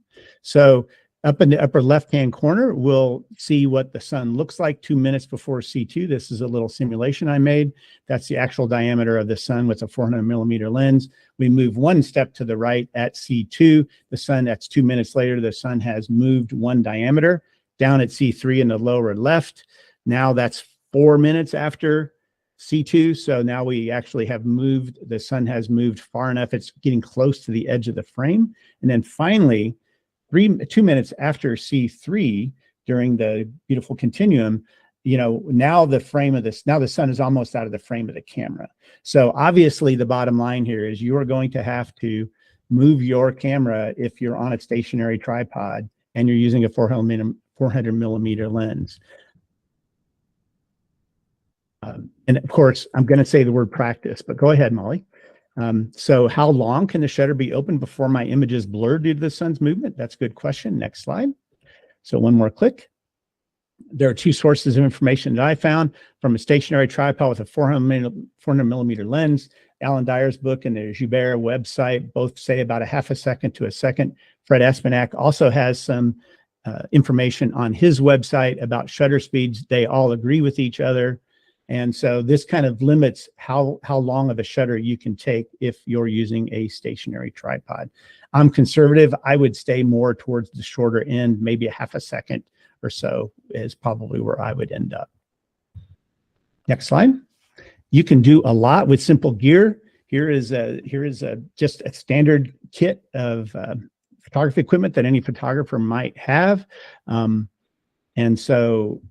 So up in the upper left-hand corner, we'll see what the sun looks like 2 minutes before C2. This is a little simulation I made. That's the actual diameter of the sun with a 400 millimeter lens. We move 1 step to the right at C2. The sun, that's 2 minutes later, the sun has moved 1 diameter. Down at C3 in the lower left, now that's 4 minutes after C2. So now we actually have moved, the sun has moved far enough, it's getting close to the edge of the frame. And then finally, 2 minutes after C3 during the beautiful continuum, you know, now the frame of this, now the sun is almost out of the frame of the camera. So obviously the bottom line here is you are going to have to move your camera if you're on a stationary tripod and you're using a 400 millimeter lens. And of course, I'm going to say the word practice, but go ahead, Molly. So how long can the shutter be open before my image is blurred due to the sun's movement? That's a good question. Next slide. So one more click. There are 2 sources of information that I found from a stationary tripod with a 400 millimeter lens. Alan Dyer's book and the Joubert website both say about a half a second to a second. Fred Espenak also has some information on his website about shutter speeds. They all agree with each other. And so this kind of limits how long of a shutter you can take if you're using a stationary tripod. I'm conservative. I would stay more towards the shorter end, maybe a half a second or so is probably where I would end up. Next slide. You can do a lot with simple gear. Here is just a standard kit of photography equipment that any photographer might have. And so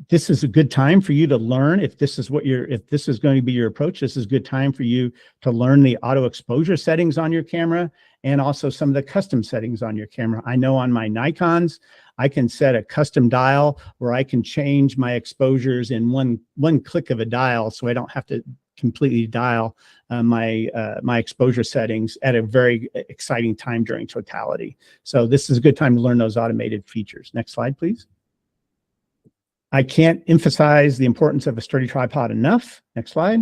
this is a good time for you to learn. If this is going to be your approach, this is a good time for you to learn the auto exposure settings on your camera and also some of the custom settings on your camera. I know on my Nikons, I can set a custom dial where I can change my exposures in one click of a dial, so I don't have to completely dial my exposure settings at a very exciting time during totality. So this is a good time to learn those automated features. Next slide, please. I can't emphasize the importance of a sturdy tripod enough. Next slide.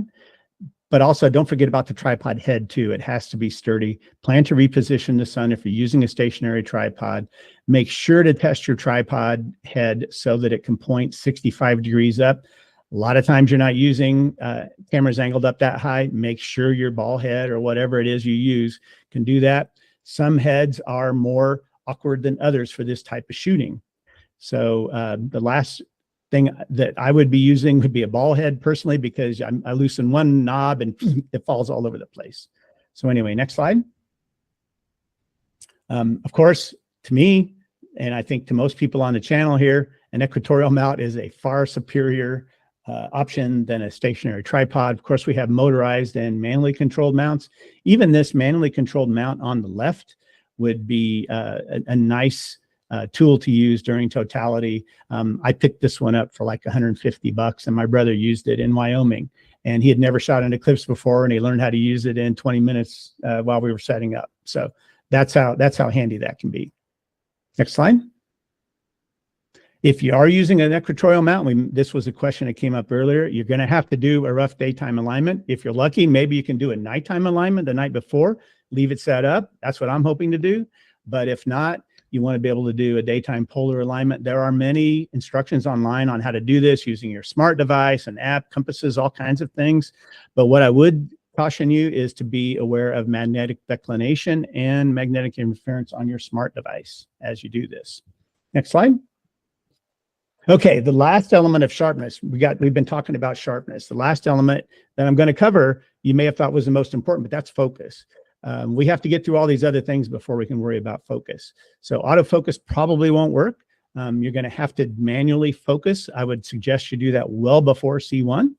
But also don't forget about the tripod head too. It has to be sturdy. Plan to reposition the sun if you're using a stationary tripod. Make sure to test your tripod head so that it can point 65 degrees up. A lot of times you're not using cameras angled up that high. Make sure your ball head or whatever it is you use can do that. Some heads are more awkward than others for this type of shooting. So the last thing that I would be using would be a ball head personally, because I loosen one knob and it falls all over the place. So anyway, next slide. Of course, to me, and I think to most people on the channel here, an equatorial mount is a far superior option than a stationary tripod. Of course, we have motorized and manually controlled mounts. Even this manually controlled mount on the left would be a nice tool to use during totality. I picked this one up for like 150 bucks, and my brother used it in Wyoming, and he had never shot an Eclipse before, and he learned how to use it in 20 minutes while we were setting up. So that's how handy that can be. Next slide. If you are using an equatorial mount, this was a question that came up earlier, you're going to have to do a rough daytime alignment. If you're lucky, maybe you can do a nighttime alignment the night before, leave it set up. That's what I'm hoping to do. But if not, you want to be able to do a daytime polar alignment. There are many instructions online on how to do this using your smart device, an app, compasses, all kinds of things. But what I would caution you is to be aware of magnetic declination and magnetic interference on your smart device as you do this. Next slide. Okay, the last element of sharpness, we've been talking about sharpness. The last element that I'm going to cover, you may have thought was the most important, but that's focus. We have to get through all these other things before we can worry about focus. So autofocus probably won't work. You're going to have to manually focus. I would suggest you do that well before C1,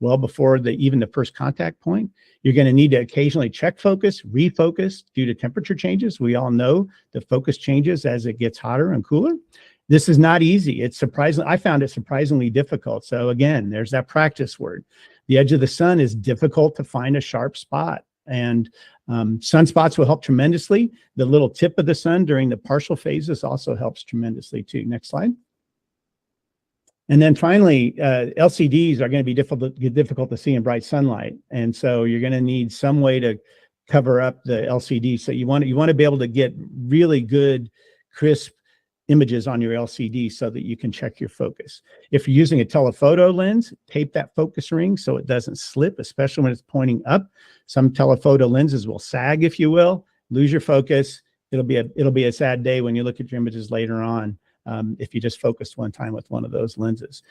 well before even the first contact point. You're going to need to occasionally check focus, refocus due to temperature changes. We all know the focus changes as it gets hotter and cooler. This is not easy. It's surprising. I found it surprisingly difficult. So again, there's that practice word. The edge of the sun is difficult to find a sharp spot. And sunspots will help tremendously. The little tip of the sun during the partial phases also helps tremendously too. Next slide. And then finally, LCDs are going to be difficult to see in bright sunlight. And so you're going to need some way to cover up the LCD. So you want to be able to get really good, crisp images on your LCD so that you can check your focus. If you're using a telephoto lens, tape that focus ring so it doesn't slip, especially when it's pointing up. Some telephoto lenses will sag, if you will, lose your focus. It'll be a sad day when you look at your images later on. If you just focused one time with one of those lenses.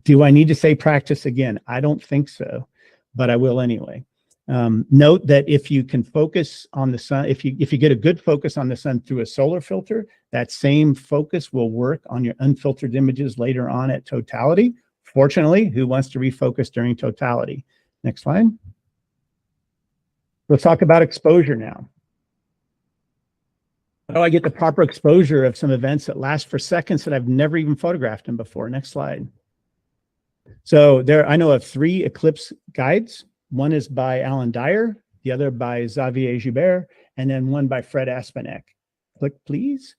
Do I need to say practice again? I don't think so, but I will anyway. Note that if you can focus on the sun, if you get a good focus on the sun through a solar filter, that same focus will work on your unfiltered images later on at totality. Fortunately, who wants to refocus during totality? Next slide. Let's talk about exposure now. How do I get the proper exposure of some events that last for seconds that I've never even photographed them before? Next slide. So I know of 3 eclipse guides. One is by Alan Dyer, the other by Xavier Joubert, and then one by Fred Aspanek. Click, please.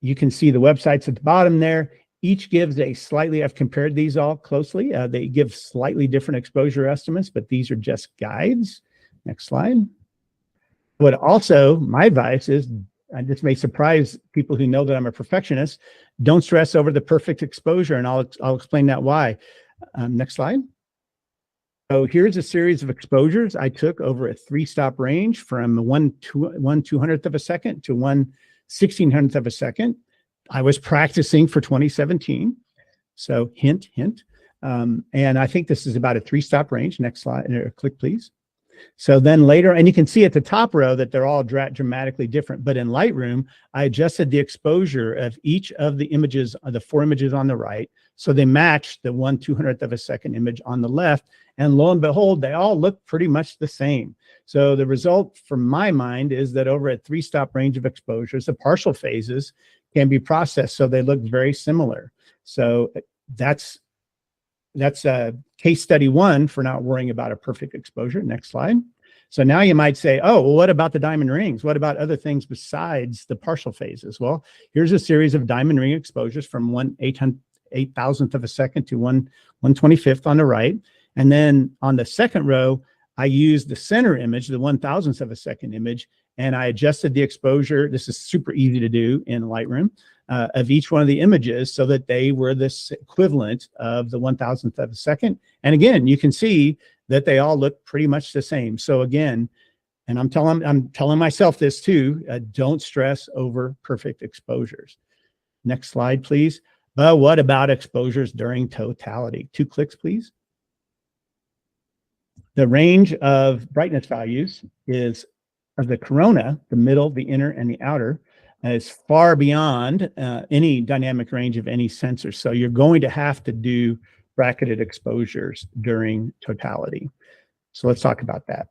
You can see the websites at the bottom there. Each gives a slightly, I've compared these all closely. They give slightly different exposure estimates, but these are just guides. Next slide. But also, my advice is, and this may surprise people who know that I'm a perfectionist, don't stress over the perfect exposure, and I'll explain that why. Next slide. So here's a series of exposures I took over a 3-stop range from 1/200th of a second to 1/1600th of a second. I was practicing for 2017. So hint, hint. And I think this is about a 3-stop range. Next slide, click please. So then later, and you can see at the top row that they're all dramatically different, but in Lightroom, I adjusted the exposure of each of the images, the 4 images on the right, so they match the 1/200th of a second image on the left, and lo and behold, they all look pretty much the same. So the result from my mind is that over a 3-stop range of exposures, the partial phases can be processed, so they look very similar. So that's case study 1 for not worrying about a perfect exposure. Next slide. So now you might say, oh, well, what about the diamond rings? What about other things besides the partial phases? Well, here's a series of diamond ring exposures from 1/8,000th of a second to 1/125th on the right. And then on the second row, I used the center image, the 1,000th of a second image, and I adjusted the exposure. This is super easy to do in Lightroom. Of each one of the images so that they were this equivalent of the 1,000th of a second. And again, you can see that they all look pretty much the same. So again, and I'm telling myself this too, don't stress over perfect exposures. Next slide, please. But what about exposures during totality? 2 clicks, please. The range of brightness values is of the corona, the middle, the inner, and the outer, is far beyond any dynamic range of any sensor. So you're going to have to do bracketed exposures during totality. So let's talk about that.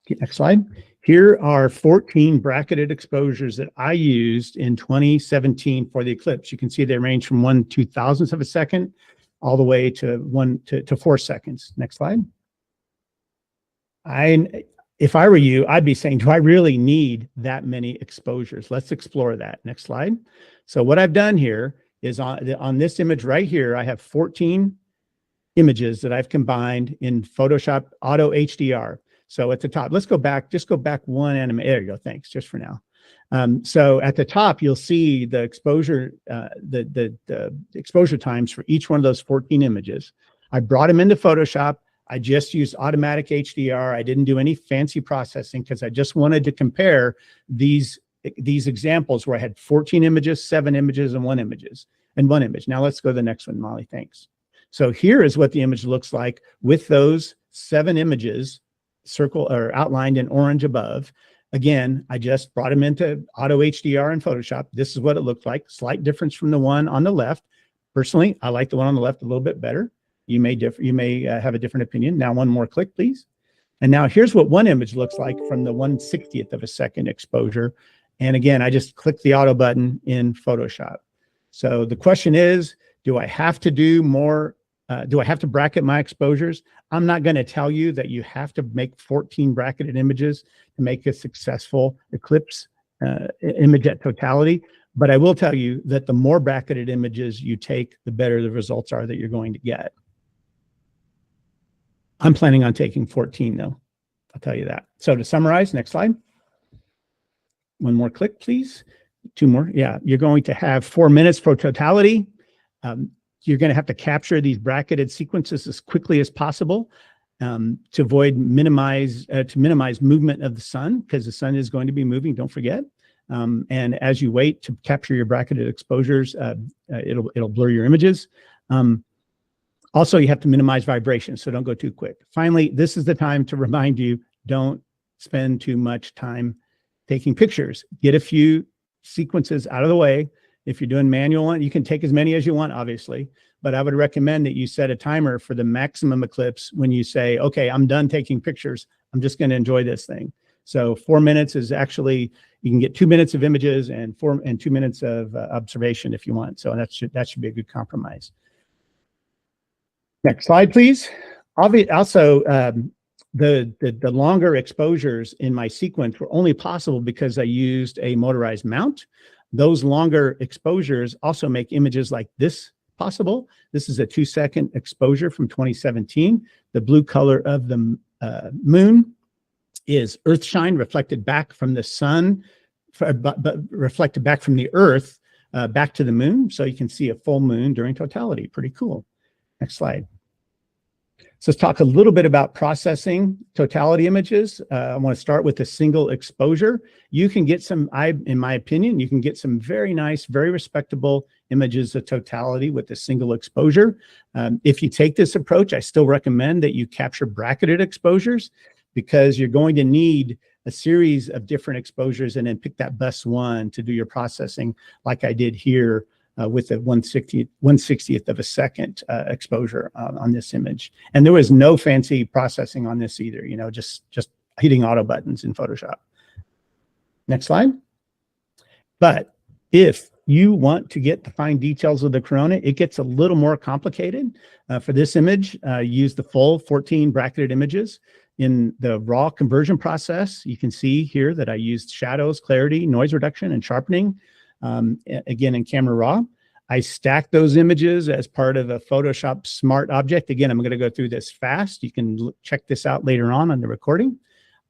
Next slide. Here are 14 bracketed exposures that I used in 2017 for the Eclipse. You can see they range from 1/2000th of a second all the way to 1 to 4 seconds. Next slide. If I were you, I'd be saying, do I really need that many exposures? Let's explore that. Next slide. So what I've done here is on this image right here, I have 14 images that I've combined in Photoshop Auto HDR. So at the top, let's go back, just go back one animation. There you go. Thanks, just for now. So at the top, you'll see the exposure, the exposure times for each one of those 14 images. I brought them into Photoshop. I just used automatic HDR. I didn't do any fancy processing because I just wanted to compare these examples where I had 14 images, 7 images, and 1 image. Now let's go to the next one, Molly. Thanks. So here is what the image looks like with those 7 images circle or outlined in orange above. Again, I just brought them into Auto HDR in Photoshop. This is what it looked like. Slight difference from the one on the left. Personally, I like the one on the left a little bit better. You may have a different opinion. Now one more click, please. And now here's what one image looks like from the 1/60th of a second exposure. And again, I just clicked the auto button in Photoshop. So the question is, do I have to do more? Do I have to bracket my exposures? I'm not going to tell you that you have to make 14 bracketed images to make a successful Eclipse image at totality, But I will tell you that the more bracketed images you take, the better the results are that you're going to get. I'm planning on taking 14 though. I'll tell you that. So to summarize, next slide. One more click, please. 2 more. Yeah, you're going to have 4 minutes for totality. You're going to have to capture these bracketed sequences as quickly as possible to minimize movement of the sun, because the sun is going to be moving, don't forget. And as you wait to capture your bracketed exposures, it'll blur your images. Also, you have to minimize vibration, so don't go too quick. Finally, this is the time to remind you, don't spend too much time taking pictures. Get a few sequences out of the way. If you're doing manual, you can take as many as you want, obviously, but I would recommend that you set a timer for the maximum eclipse when you say, okay, I'm done taking pictures. I'm just going to enjoy this thing. So 4 minutes is actually, you can get 2 minutes of images and 2 minutes of observation if you want. So that should be a good compromise. Next slide, please. Also, the longer exposures in my sequence were only possible because I used a motorized mount. Those longer exposures also make images like this possible. This is a 2-second exposure from 2017. The blue color of the moon is earthshine reflected back from the sun, but reflected back from the earth back to the moon. So you can see a full moon during totality. Pretty cool. Next slide. So let's talk a little bit about processing totality images. I want to start with a single exposure. You can get some, in my opinion, you can get some very nice, very respectable images of totality with a single exposure. If you take this approach, I still recommend that you capture bracketed exposures, because you're going to need a series of different exposures and then pick that best one to do your processing, like I did here with the 1/60th of a second exposure on this image. And there was no fancy processing on this either, you know, just hitting auto buttons in Photoshop. Next slide. But if you want to get the fine details of the corona, it gets a little more complicated. For this image, use the full 14 bracketed images. In the raw conversion process, you can see here that I used shadows, clarity, noise reduction, and sharpening. Again, in Camera Raw, I stacked those images as part of a Photoshop Smart Object. Again, I'm going to go through this fast. You can check this out later on the recording.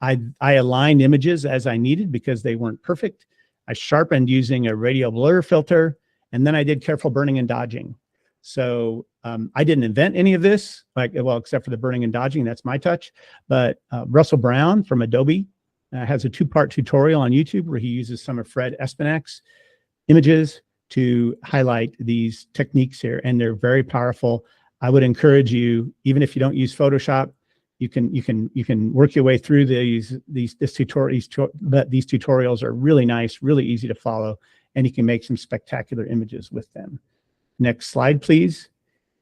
I aligned images as I needed because they weren't perfect. I sharpened using a radial blur filter, and then I did careful burning and dodging. So I didn't invent any of this, well, except for the burning and dodging. That's my touch. But Russell Brown from Adobe has a 2-part tutorial on YouTube where he uses some of Fred Espinak's images to highlight these techniques here, and they're very powerful. I would encourage you, even if you don't use Photoshop, you can work your way through these tutorials are really nice, really easy to follow, and you can make some spectacular images with them. Next slide, please.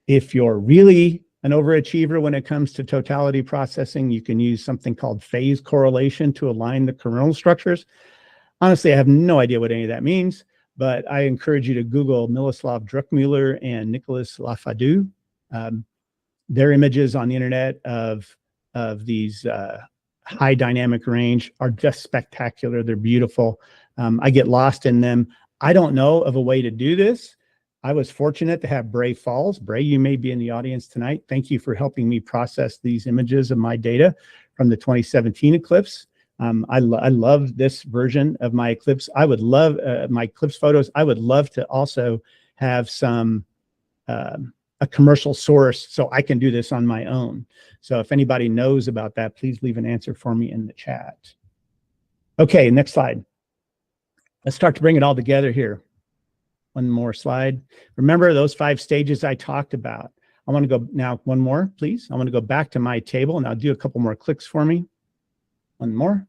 If you're really an overachiever when it comes to totality processing, you can use something called phase correlation to align the coronal structures. Honestly, I have no idea what any of that means, but I encourage you to Google Miloslav Druckmuller and Nicholas Lafadu. Their images on the internet of these high dynamic range are just spectacular. They're beautiful. I get lost in them. I don't know of a way to do this. I was fortunate to have Bray Falls. Bray, you may be in the audience tonight. Thank you for helping me process these images of my data from the 2017 eclipse. I love this version of my eclipse. I would love my eclipse photos. I would love to also have some a commercial source so I can do this on my own. So if anybody knows about that, please leave an answer for me in the chat. Okay, next slide. Let's start to bring it all together here. One more slide. Remember those 5 stages I talked about. I want to go now, one more, please. I want to go back to my table, and I'll do a couple more clicks for me. One more.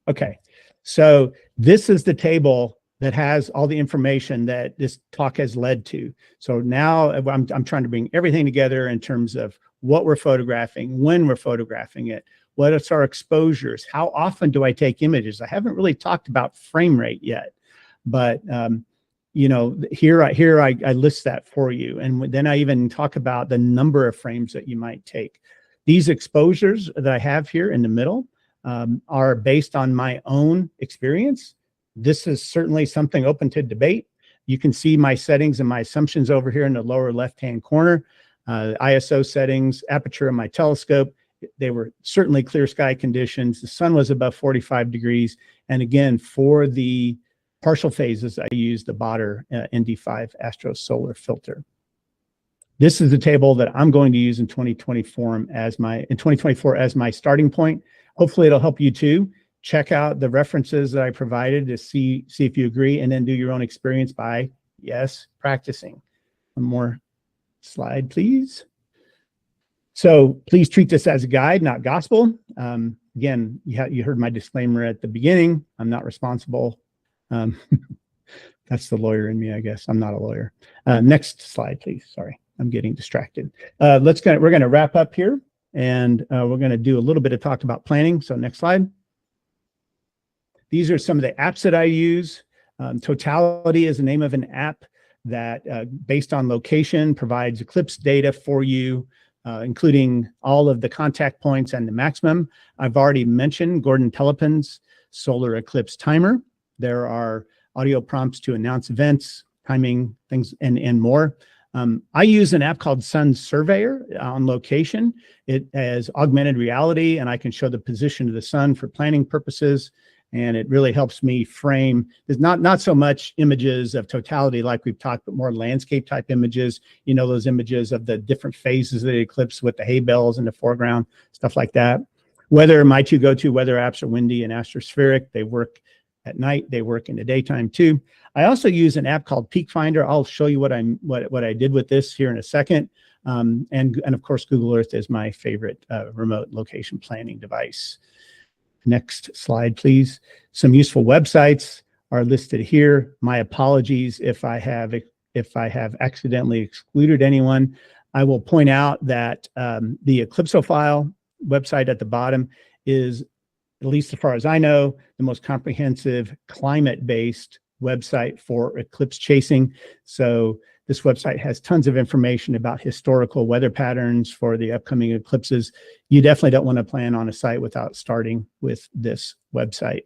Okay. So this is the table that has all the information that this talk has led to. So now I'm trying to bring everything together in terms of what we're photographing, when we're photographing it, what is our exposures, how often do I take images? I haven't really talked about frame rate yet, but you know, here I list that for you. And then I even talk about the number of frames that you might take. These exposures that I have here in the middle are based on my own experience. This is certainly something open to debate. You can see my settings and my assumptions over here in the lower left-hand corner. ISO settings, aperture of my telescope. They were certainly clear sky conditions. The sun was above 45 degrees. And again, for the partial phases, I used the Botter ND5 Astro solar filter. This is the table that I'm going to use in 2024 as my starting point. Hopefully it'll help you too. Check out the references that I provided to see if you agree, and then do your own experience by, yes, practicing. One more slide, please. So please treat this as a guide, not gospel. Again, you heard my disclaimer at the beginning. I'm not responsible. That's the lawyer in me, I guess. I'm not a lawyer. Next slide, please. Sorry, I'm getting distracted. We're going to wrap up here, and we're going to do a little bit of talk about planning. So next slide. These are some of the apps that I use. Totality is the name of an app that, based on location, provides eclipse data for you, including all of the contact points and the maximum. I've already mentioned Gordon Telepin's solar eclipse timer. There are audio prompts to announce events, timing, things, and more. I use an app called Sun Surveyor on location. It has augmented reality, and I can show the position of the sun for planning purposes. And it really helps me frame. There's not so much images of totality like we've talked, but more landscape type images. You know, those images of the different phases of the eclipse with the hay bales in the foreground, stuff like that. Weather, my two go-to weather apps are Windy and Astrospheric. They work at night. They work in the daytime too. I also use an app called Peak Finder. I'll show you what I did with this here in a second. And of course, Google Earth is my favorite remote location planning device. Next slide, please. Some useful websites are listed here. My apologies if I have accidentally excluded anyone. I will point out that the Eclipsophile website at the bottom is, at least as far as I know, the most comprehensive climate-based website for eclipse chasing. So this website has tons of information about historical weather patterns for the upcoming eclipses. You definitely don't want to plan on a site without starting with this website.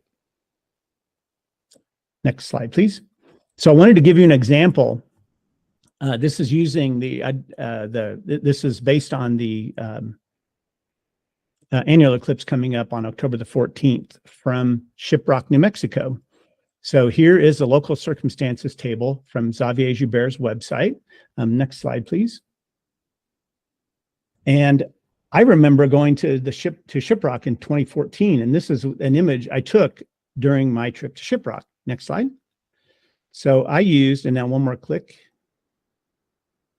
Next slide, please. So I wanted to give you an example. This is using this is based on the annual eclipse coming up on October the 14th from Shiprock, New Mexico. So here is the local circumstances table from Xavier Joubert's website. Next slide, please. And I remember going to Shiprock in 2014, and this is an image I took during my trip to Shiprock. Next slide. So I used, and now one more click,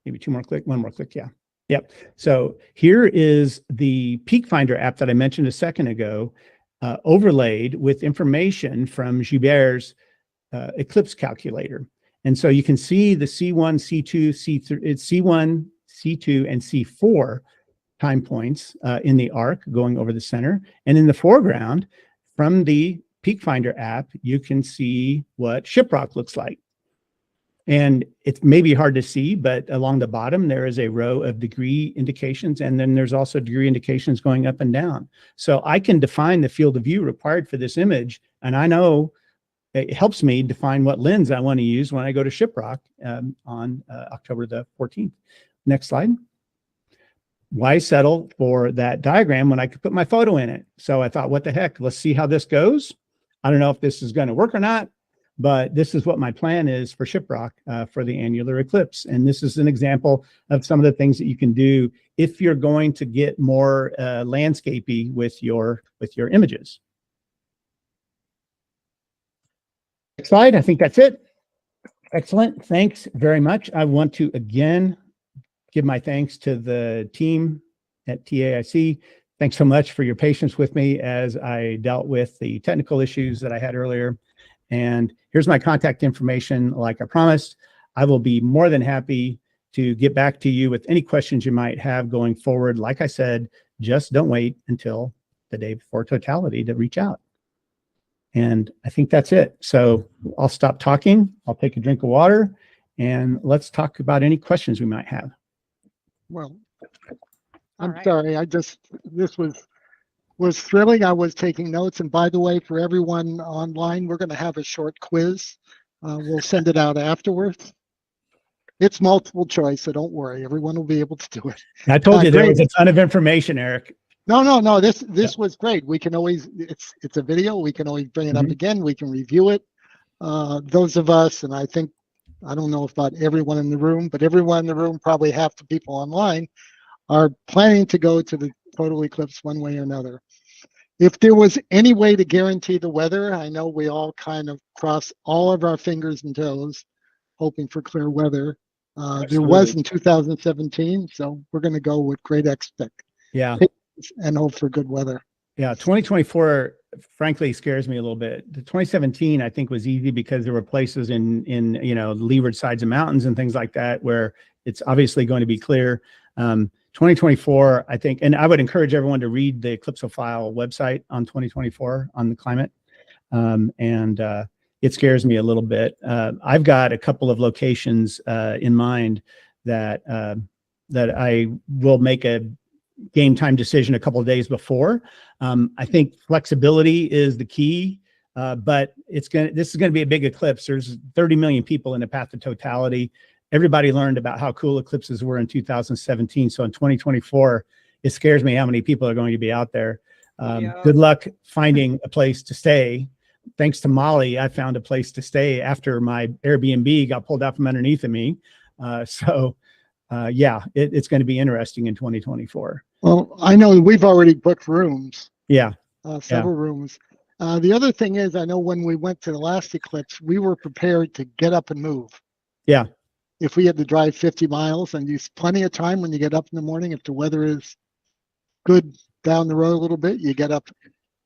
maybe two more click, one more click, yeah. Yep. So here is the Peak Finder app that I mentioned a second ago, overlaid with information from Joubert's eclipse calculator. And so you can see the C1, C2, C3, it's C1, C2, and C4 time points in the arc going over the center. And in the foreground, from the Peak Finder app, you can see what Shiprock looks like. And it's maybe hard to see, but along the bottom, there is a row of degree indications, and then there's also degree indications going up and down. So I can define the field of view required for this image, and I know it helps me define what lens I want to use when I go to Shiprock on October the 14th. Next slide. Why settle for that diagram when I could put my photo in it? So I thought, what the heck, let's see how this goes. I don't know if this is going to work or not, but this is what my plan is for Shiprock for the annular eclipse. And this is an example of some of the things that you can do if you're going to get more landscapey with your images. Next slide, I think that's it. Excellent, thanks very much. I want to again give my thanks to the team at TAIC. Thanks so much for your patience with me as I dealt with the technical issues that I had earlier. And here's my contact information. Like I promised, I will be more than happy to get back to you with any questions you might have going forward. Like I said, just don't wait until the day before totality to reach out. And I think that's it. So I'll stop talking. I'll take a drink of water and let's talk about any questions we might have. Well, I'm sorry. This was thrilling. I was taking notes. And by the way, for everyone online, we're going to have a short quiz We'll send it out afterwards. It's multiple choice, so don't worry. Everyone will be able to do it. I told you there Great. was a ton of information, Eric. No. This was great. We can always, it's a video. We can always bring it up again. We can review it. Those of us, and I think, I don't know about everyone in the room, but everyone in the room, probably half the people online, are planning to go to the total eclipse one way or another. If there was any way to guarantee the weather, I know we all kind of cross all of our fingers and toes, hoping for clear weather. There was in 2017, so we're going to go with great expectations. Yeah. And hope for good weather. Yeah. 2024, frankly, scares me a little bit. The 2017, I think, was easy because there were places in leeward sides of mountains and things like that where it's obviously going to be clear. 2024, I think, and I would encourage everyone to read the Eclipsophile website on 2024 on the climate. It scares me a little bit. I've got a couple of locations in mind that I will make a game time decision a couple of days before. I think flexibility is the key, but this is going to be a big eclipse. There's 30 million people in the path to totality. Everybody learned about how cool eclipses were in 2017. So in 2024, it scares me how many people are going to be out there. Good luck finding a place to stay. Thanks to Molly, I found a place to stay after my Airbnb got pulled out from underneath of me. It's going to be interesting in 2024. Well, I know we've already booked rooms. Yeah. Several rooms. The other thing is, I know when we went to the last eclipse, we were prepared to get up and move. Yeah. If we had to drive 50 miles, and there's plenty of time when you get up in the morning, if the weather is good down the road a little bit, you get up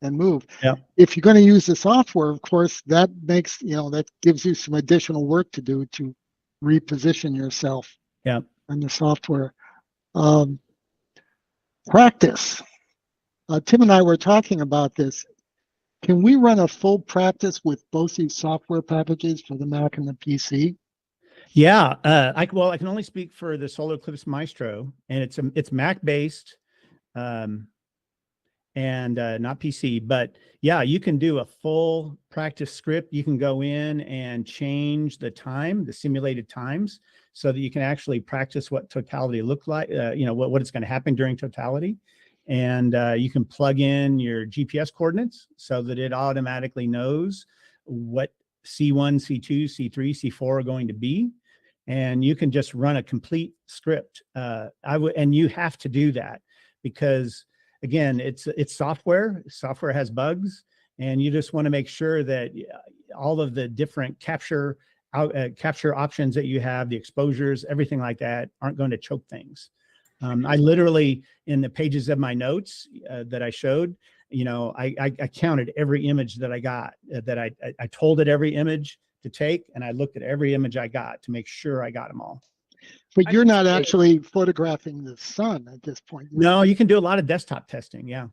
and move. Yeah. If you're going to use the software, of course, that makes, that gives you some additional work to do to reposition yourself. Yeah. And the software. Practice. Tim and I were talking about this. Can we run a full practice with both these software packages for the Mac and the PC? Yeah. I can only speak for the Solar Eclipse Maestro, and it's Mac based, and not PC. But yeah, you can do a full practice script. You can go in and change the simulated times, so that you can actually practice what totality look like, what is going to happen during totality. And you can plug in your GPS coordinates so that it automatically knows what C1, C2, C3, C4 are going to be. And you can just run a complete script. And you have to do that because, again, it's software. Software has bugs, and you just want to make sure that all of the different capture options that you have, the exposures, everything like that, aren't going to choke things. I literally, in the pages of my notes that I showed, I counted every image that I got, that I told it every image to take, and I looked at every image I got to make sure I got them all. But you're not actually photographing the sun at this point. No, you can do a lot of desktop testing. Yeah.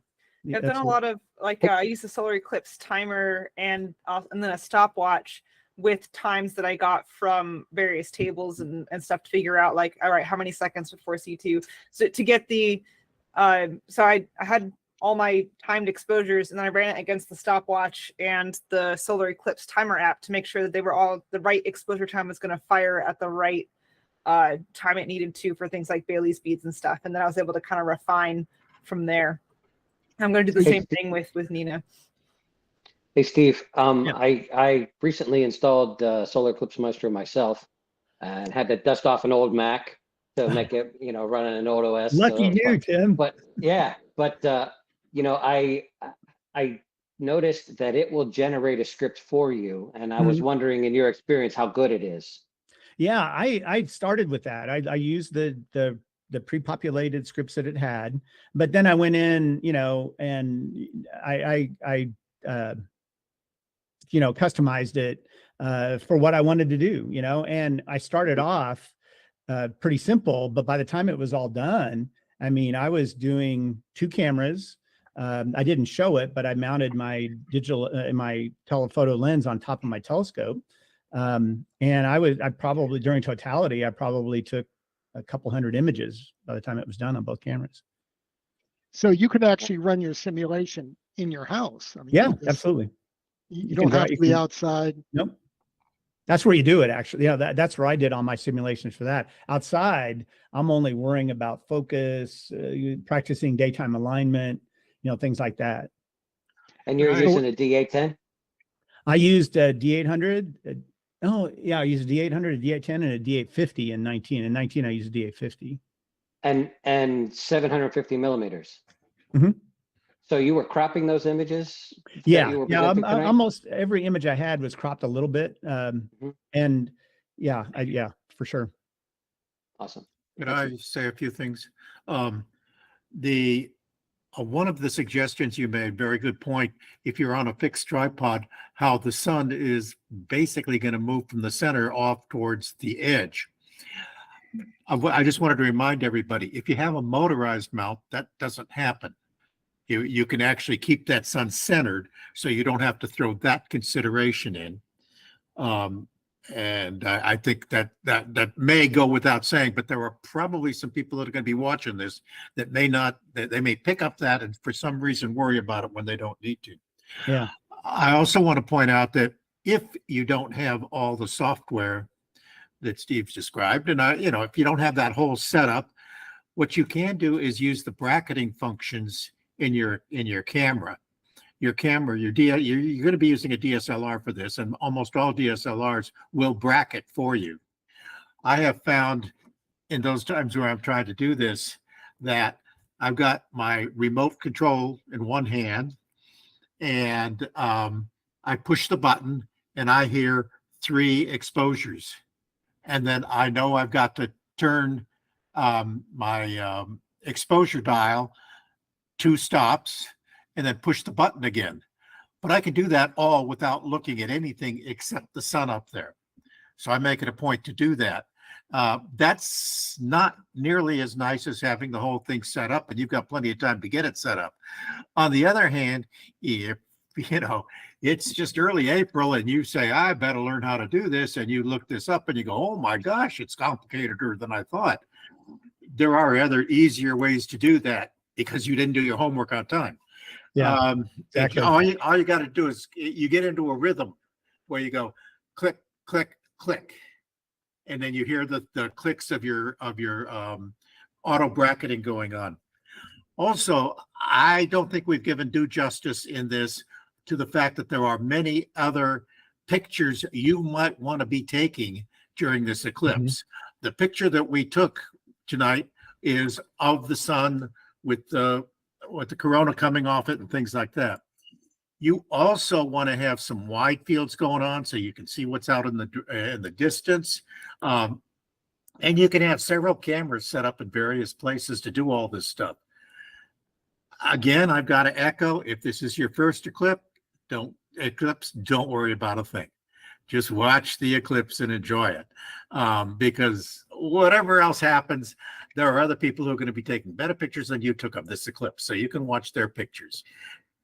I've done a lot of, I use the solar eclipse timer and then a stopwatch with times that I got from various tables and stuff to figure out, all right, how many seconds before C2. So to get the, so I had all my timed exposures, and then I ran it against the stopwatch and the solar eclipse timer app to make sure that they were all, the right exposure time was going to fire at the right time it needed to for things like Bailey speeds and stuff. And then I was able to kind of refine from there. I'm going to do the same thing with Nina. Hey, Steve. Yeah. I recently installed Solar Eclipse Maestro myself and had to dust off an old Mac to make it, run on an old OS. Lucky you, Tim. But I noticed that it will generate a script for you. And I was wondering, in your experience, how good it is. Yeah, I started with that. I used the pre-populated scripts that it had, but then I went in, and I customized it for what I wanted to do, and I started off pretty simple, but by the time it was all done, I was doing 2 cameras. I didn't show it, but I mounted my digital, my telephoto lens on top of my telescope. And I probably, during totality, I probably took a couple hundred images by the time it was done on both cameras. So you could actually run your simulation in your house. Yeah, absolutely. You don't have to be outside. Nope. That's where you do it, actually. Yeah, that's where I did all my simulations for that. Outside, I'm only worrying about focus, practicing daytime alignment, things like that. And you're using a D810? I used a D800. Oh, yeah, I used a D800, a D810, and a D850 in 19. In 19, I used a D850. And 750 millimeters. Mm-hmm. So you were cropping those images? Yeah, almost every image I had was cropped a little bit. And yeah, for sure. Awesome. Can I say a few things? One of the suggestions you made, very good point. If you're on a fixed tripod, how the sun is basically going to move from the center off towards the edge. I just wanted to remind everybody, if you have a motorized mount, that doesn't happen. You can actually keep that sun centered, so you don't have to throw that consideration in. And I think that may go without saying, but there are probably some people that are going to be watching this that they may pick up that and for some reason worry about it when they don't need to. Yeah. I also want to point out that if you don't have all the software that Steve's described, and if you don't have that whole setup, what you can do is use the bracketing functions in your camera. You're going to be using a DSLR for this, and almost all DSLRs will bracket for you. I have found in those times where I'm trying to do this that I've got my remote control in one hand, and I push the button and I hear 3 exposures. And then I know I've got to turn my exposure dial 2 stops and then push the button again. But I can do that all without looking at anything except the sun up there. So I make it a point to do that. That's not nearly as nice as having the whole thing set up, and you've got plenty of time to get it set up. On the other hand, if it's just early April and you say, I better learn how to do this, and you look this up and you go, oh my gosh, it's complicateder than I thought. There are other easier ways to do that because you didn't do your homework on time. Yeah, exactly. All you got to do is you get into a rhythm where you go click, click, click, and then you hear the clicks of your auto bracketing going on. Also, I don't think we've given due justice in this to the fact that there are many other pictures you might want to be taking during this eclipse. Mm-hmm. The picture that we took tonight is of the sun with the corona coming off it and things like that. You also want to have some wide fields going on so you can see what's out in the distance. And you can have several cameras set up in various places to do all this stuff. Again, I've got to echo, if this is your first eclipse, don't worry about a thing. Just watch the eclipse and enjoy it. Because whatever else happens, there are other people who are going to be taking better pictures than you took of this eclipse. So you can watch their pictures.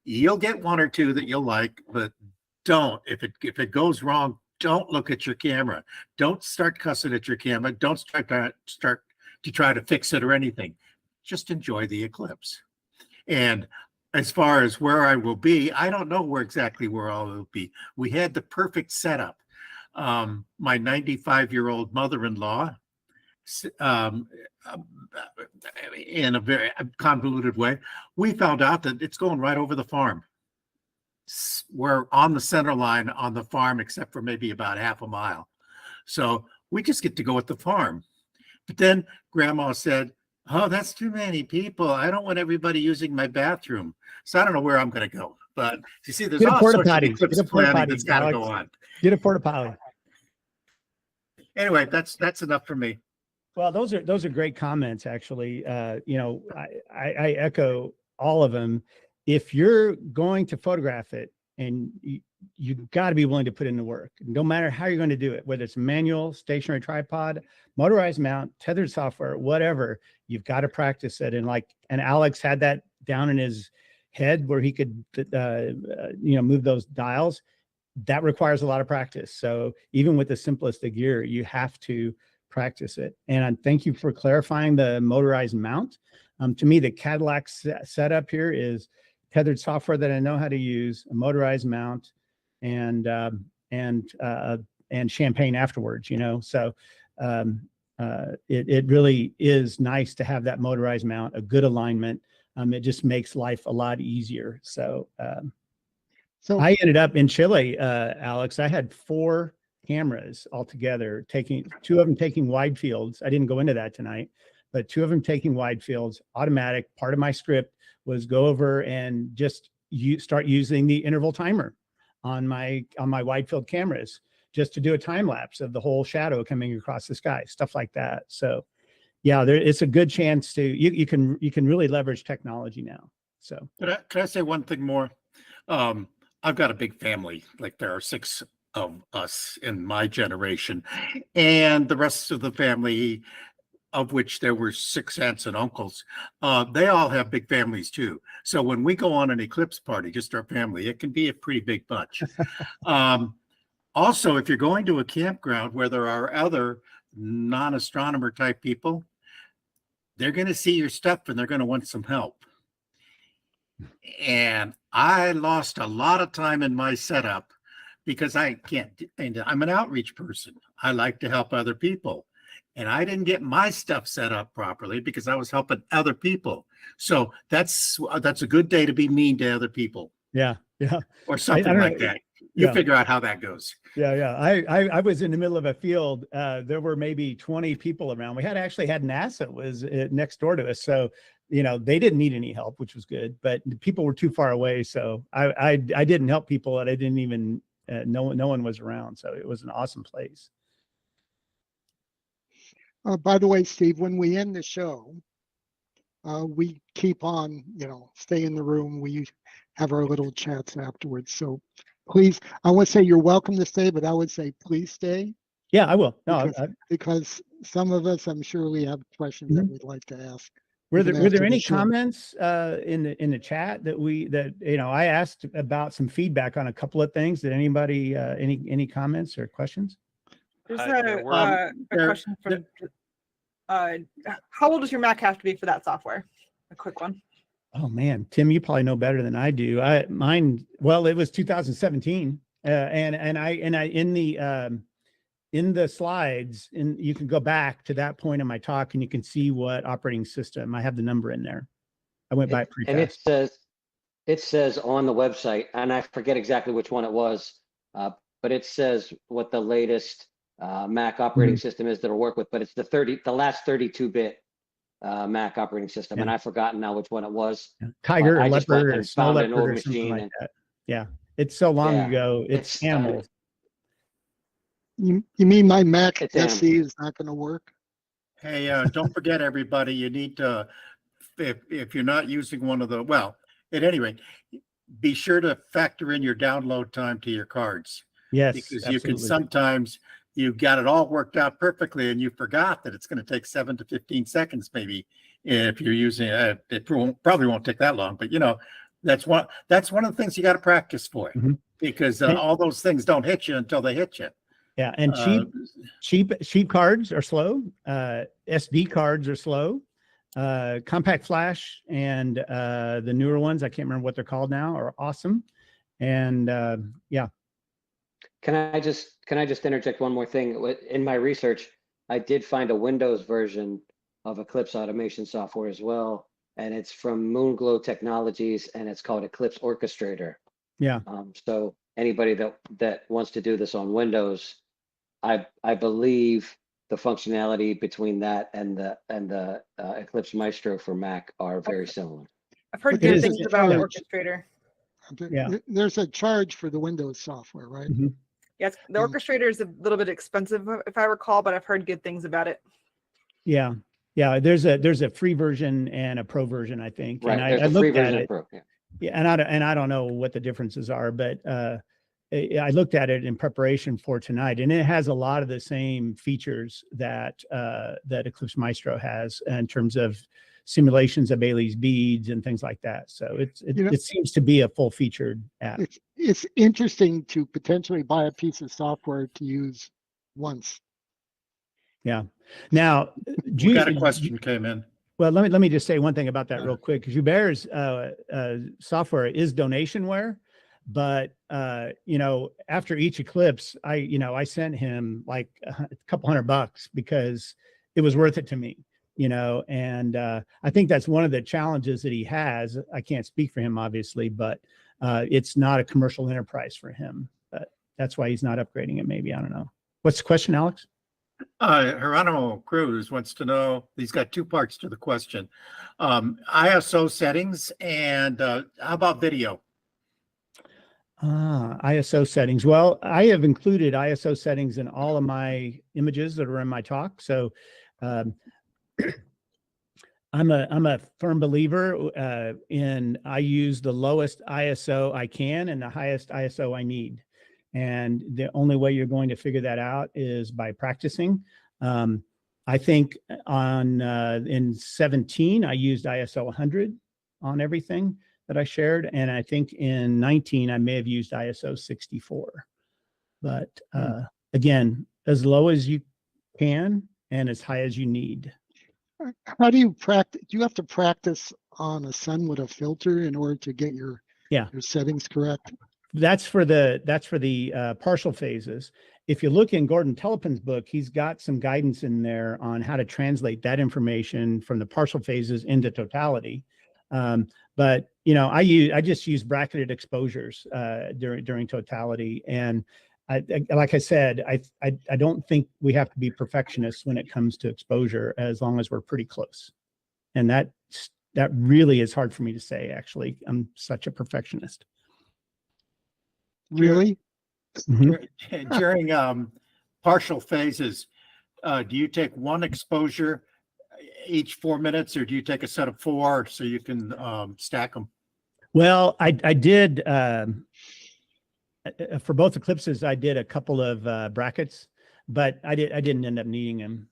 You'll get 1 or 2 that you'll like, but don't. If it goes wrong, don't look at your camera. Don't start cussing at your camera. Don't start to try to fix it or anything. Just enjoy the eclipse. And as far as where I will be, I don't know exactly where I will be. We had the perfect setup. My 95-year-old mother-in-law, in a very convoluted way, we found out that it's going right over the farm. We're on the center line on the farm, except for maybe about half a mile. So we just get to go at the farm. But then Grandma said, oh, that's too many people. I don't want everybody using my bathroom. So I don't know where I'm going to go. But you see, there's all sorts of eclipse planning that's got to go on. Get a porta potty. Anyway, that's enough for me. Well, those are great comments, actually. I echo all of them. If you're going to photograph it, and you've got to be willing to put in the work, no matter how you're going to do it, whether it's manual, stationary tripod, motorized mount, tethered software, whatever, you've got to practice it. And Alex had that down in his head where he could, move those dials. That requires a lot of practice. So even with the simplest of gear, you have to practice it. And thank you for clarifying the motorized mount. To me, the Cadillac setup here is tethered software that I know how to use, a motorized mount, and champagne afterwards, you know. So it really is nice to have that motorized mount, a good alignment. It just makes life a lot easier. So So I ended up in Chile, Alex. I had 4 cameras altogether, two of them taking wide fields. I didn't go into that tonight, but 2 of them taking wide fields, automatic. Part of my script was go over and just start using the interval timer on my wide field cameras, just to do a time lapse of the whole shadow coming across the sky, stuff like that. So yeah, it's a good chance to, you can really leverage technology now. So Can I say one thing more? I've got a big family, like there are 6 of us in my generation, and the rest of the family, of which there were 6 aunts and uncles, they all have big families too. So when we go on an eclipse party, just our family, it can be a pretty big bunch. Also, if you're going to a campground where there are other non-astronomer type people, they're going to see your stuff and they're going to want some help. And I lost a lot of time in my setup because I can't, and I'm an outreach person. I like to help other people. And I didn't get my stuff set up properly because I was helping other people. So that's a good day to be mean to other people. Yeah. Or something like that. You figure out how that goes. Yeah. I was in the middle of a field. There were maybe 20 people around. We actually had NASA was next door to us. So, you know, they didn't need any help, which was good, but people were too far away. So I didn't help people, and I didn't even, no one was around. So it was an awesome place. by the way, Steve, when we end the show, we keep on, stay in the room. We have our little chats afterwards. So please, I would say you're welcome to stay, but I would say please stay. Yeah, I will. No, because some of us, I'm sure we have questions that we'd like to ask. Were there any comments in the chat that I asked about some feedback on a couple of things? Did anybody any comments or questions? There's a question from how old does your Mac have to be for that software? A quick one. Oh man, Tim, you probably know better than I do. Mine, well, it was 2017, and I in the slides, and you can go back to that point in my talk, and you can see what operating system. I have the number in there. I went by it pretty fast. And it says on the website, and I forget exactly which one it was, but it says what the latest Mac operating system is that'll work with. But it's the last 32-bit Mac operating system, and I've forgotten now which one it was. Tiger or just leopard went or and snow found leopard an old or something machine. like that. Yeah, it's so long ago. It's animals. You mean my Mac It's SE is not going to work? Hey, don't forget, everybody, you need to, if you're not using one of the, well, at any rate, be sure to factor in your download time to your cards. Yes, because absolutely. you can sometimes, you've got it all worked out perfectly and you forgot that it's going to take 7 to 15 seconds maybe if you're using it. It probably won't take that long, but that's one of the things you got to practice for, because all those things don't hit you until they hit you. Yeah, and cheap cards are slow. SD cards are slow. Compact flash and the newer ones, I can't remember what they're called now, are awesome. And yeah. Can I just interject one more thing? In my research, I did find a Windows version of Eclipse automation software as well, and it's from Moonglow Technologies, and it's called Eclipse Orchestrator. Yeah. So anybody that wants to do this on Windows, I believe the functionality between that and the Eclipse Maestro for Mac are very similar. I've heard good things about the Orchestrator. Yeah. There's a charge for the Windows software, right? Yes, the Orchestrator is a little bit expensive, if I recall, but I've heard good things about it. Yeah. There's a free version and a pro version, I think. Right. And I looked looked at it. Pro, and I don't know what the differences are, but I looked at it in preparation for tonight, and it has a lot of the same features that Eclipse Maestro has in terms of simulations of Bailey's beads and things like that. So it seems to be a full-featured app. It's interesting to potentially buy a piece of software to use once. Yeah. Now, we got a question came in. Well, let me just say one thing about that real quick, because Hubert's software is donationware. But after each eclipse, I sent him like a couple $100 because it was worth it to me. And I think that's one of the challenges that he has. I can't speak for him, obviously, but it's not a commercial enterprise for him. But that's why he's not upgrading it. Maybe, I don't know. What's the question, Alex? Geronimo Cruz wants to know, he's got two parts to the question. ISO settings and how about video? ISO settings. Well, I have included ISO settings in all of my images that are in my talk. So I'm a firm believer in I use the lowest ISO I can and the highest ISO I need. And the only way you're going to figure that out is by practicing. I think in 17, I used ISO 100 on everything that I shared. And I think in 19, I may have used ISO 64. But again, as low as you can and as high as you need. How do you practice? Do you have to practice on a sun with a filter in order to get your settings correct? That's for the partial phases. If you look in Gordon Telepin's book, he's got some guidance in there on how to translate that information from the partial phases into totality. But I just use bracketed exposures during totality, and like I said, I don't think we have to be perfectionists when it comes to exposure, as long as we're pretty close. And that really is hard for me to say. Actually, I'm such a perfectionist. Really? Mm-hmm. During partial phases, do you take one exposure each 4 minutes, or do you take a set of 4 so you can stack them? Well, I did for both eclipses. I did a couple of brackets, but I didn't end up needing them.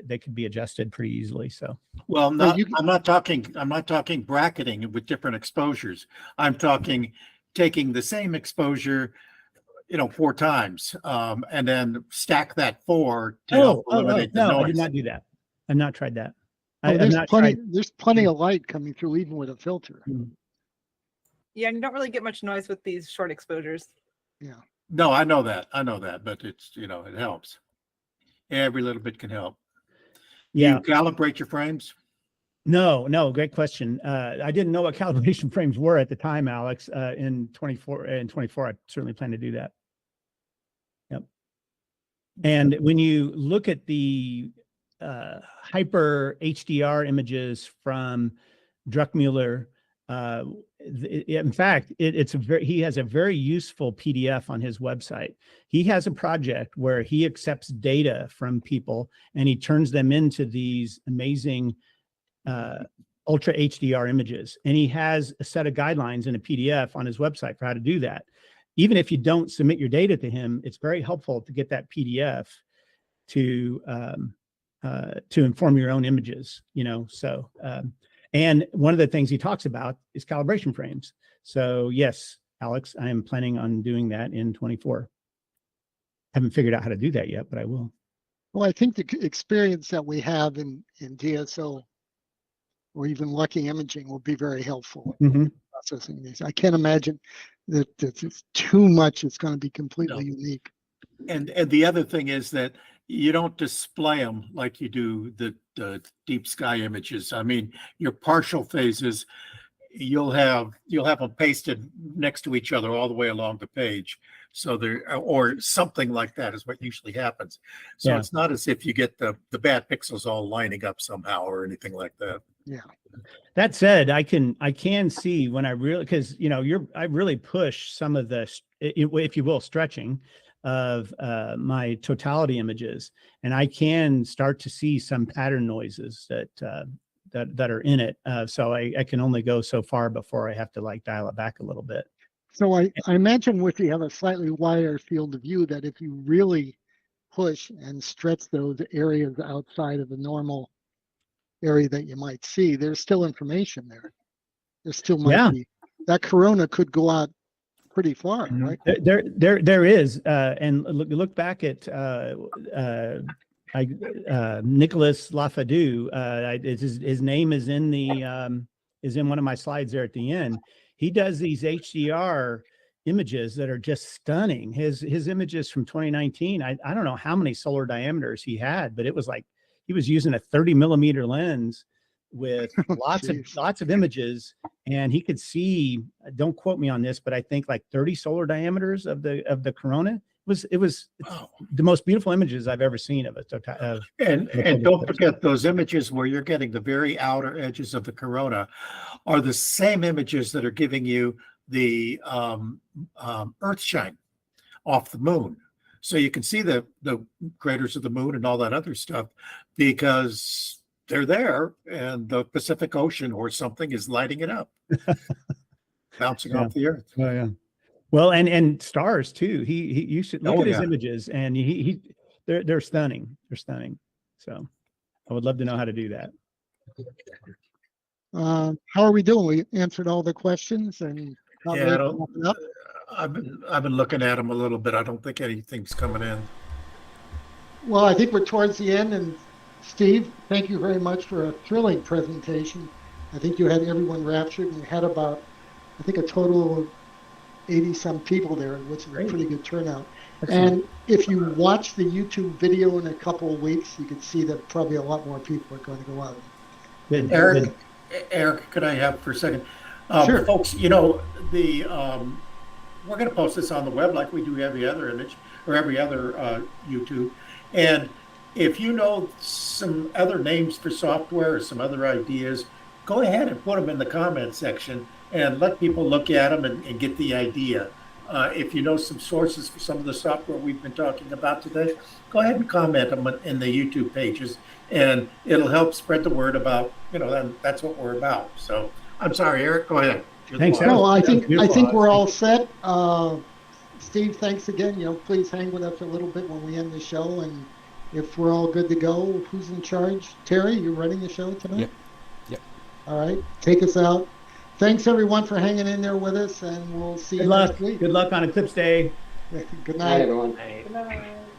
They could be adjusted pretty easily. So, well, I'm not talking bracketing with different exposures. I'm talking taking the same exposure 4 times, and then stack that 4 to help eliminate the noise. I did not do that. I've not tried that. There's plenty of light coming through even with a filter. Yeah, and you don't really get much noise with these short exposures. Yeah. No, I know that, but it's it helps. Every little bit can help. Yeah. You calibrate your frames? No, great question. I didn't know what calibration frames were at the time, Alex. In 24, I certainly plan to do that. Yep. And when you look at the hyper HDR images from Druckmuller, in fact, he has a very useful PDF on his website. He has a project where he accepts data from people and he turns them into these amazing ultra HDR images. And he has a set of guidelines in a PDF on his website for how to do that. Even if you don't submit your data to him, it's very helpful to get that PDF to inform your own images, and one of the things he talks about is calibration frames. So yes, Alex, I am planning on doing that in 24. Haven't figured out how to do that yet, but I will. Well, I think the experience that we have in DSO or even Lucky Imaging will be very helpful in processing these. I can't imagine that it's too much. It's going to be completely unique. And the other thing is that you don't display them like you do the deep sky images. I mean, your partial phases, you'll have them pasted next to each other all the way along the page. So or something like that is what usually happens. So it's not as if you get the bad pixels all lining up somehow or anything like that. Yeah. That said, I can see when I really, because I really push some of the, if you will, stretching of my totality images, and I can start to see some pattern noises that are in it. So I can only go so far before I have to dial it back a little bit. So I imagine if you have a slightly wider field of view, that if you really push and stretch those areas outside of the normal area that you might see, there's still information there. There still might be. That corona could go out pretty far, right? There is, and look back at Nicholas Lafadu. His name is in one of my slides there at the end. he does these HDR images that are just stunning. His images from 2019, I don't know how many solar diameters he had, but it was like he was using a 30 millimeter lens with lots of images, and he could see, don't quote me on this, but I think like 30 solar diameters of the corona. It was the most beautiful images I've ever seen of it. And don't forget, those images where you're getting the very outer edges of the corona are the same images that are giving you the earth shine off the moon. So you can see the craters of the moon and all that other stuff because they're there, and the Pacific Ocean or something is lighting it up, bouncing off the earth. Oh yeah. Well, and stars too. You should look at his images, and they're stunning. They're stunning. So I would love to know how to do that. How are we doing? We answered all the questions, and I've been looking at them a little bit. I don't think anything's coming in. Well, I think we're towards the end, and Steve, thank you very much for a thrilling presentation. I think you had everyone raptured, and you had about, I think, a total of 80-some people there, which is a pretty good turnout. And if you watch the YouTube video in a couple of weeks, you can see that probably a lot more people are going to go out. Eric, could I have for a second? Sure. Folks, we're going to post this on the web like we do every other image or every other YouTube. And if you know some other names for software or some other ideas, go ahead and put them in the comment section and let people look at them and get the idea. If you know some sources for some of the software we've been talking about today, go ahead and comment them in the YouTube pages, and it'll help spread the word about, and that's what we're about. So I'm sorry, Eric, go ahead. Thanks. No, I think we're all set. Steve, thanks again. Please hang with us a little bit when we end the show, and if we're all good to go, who's in charge? Terry, you're running the show tonight? Yep. All right, take us out. Thanks everyone for hanging in there with us, and we'll see you next week. Good luck on Eclipse Day. Good Good night. night, everyone. Good night.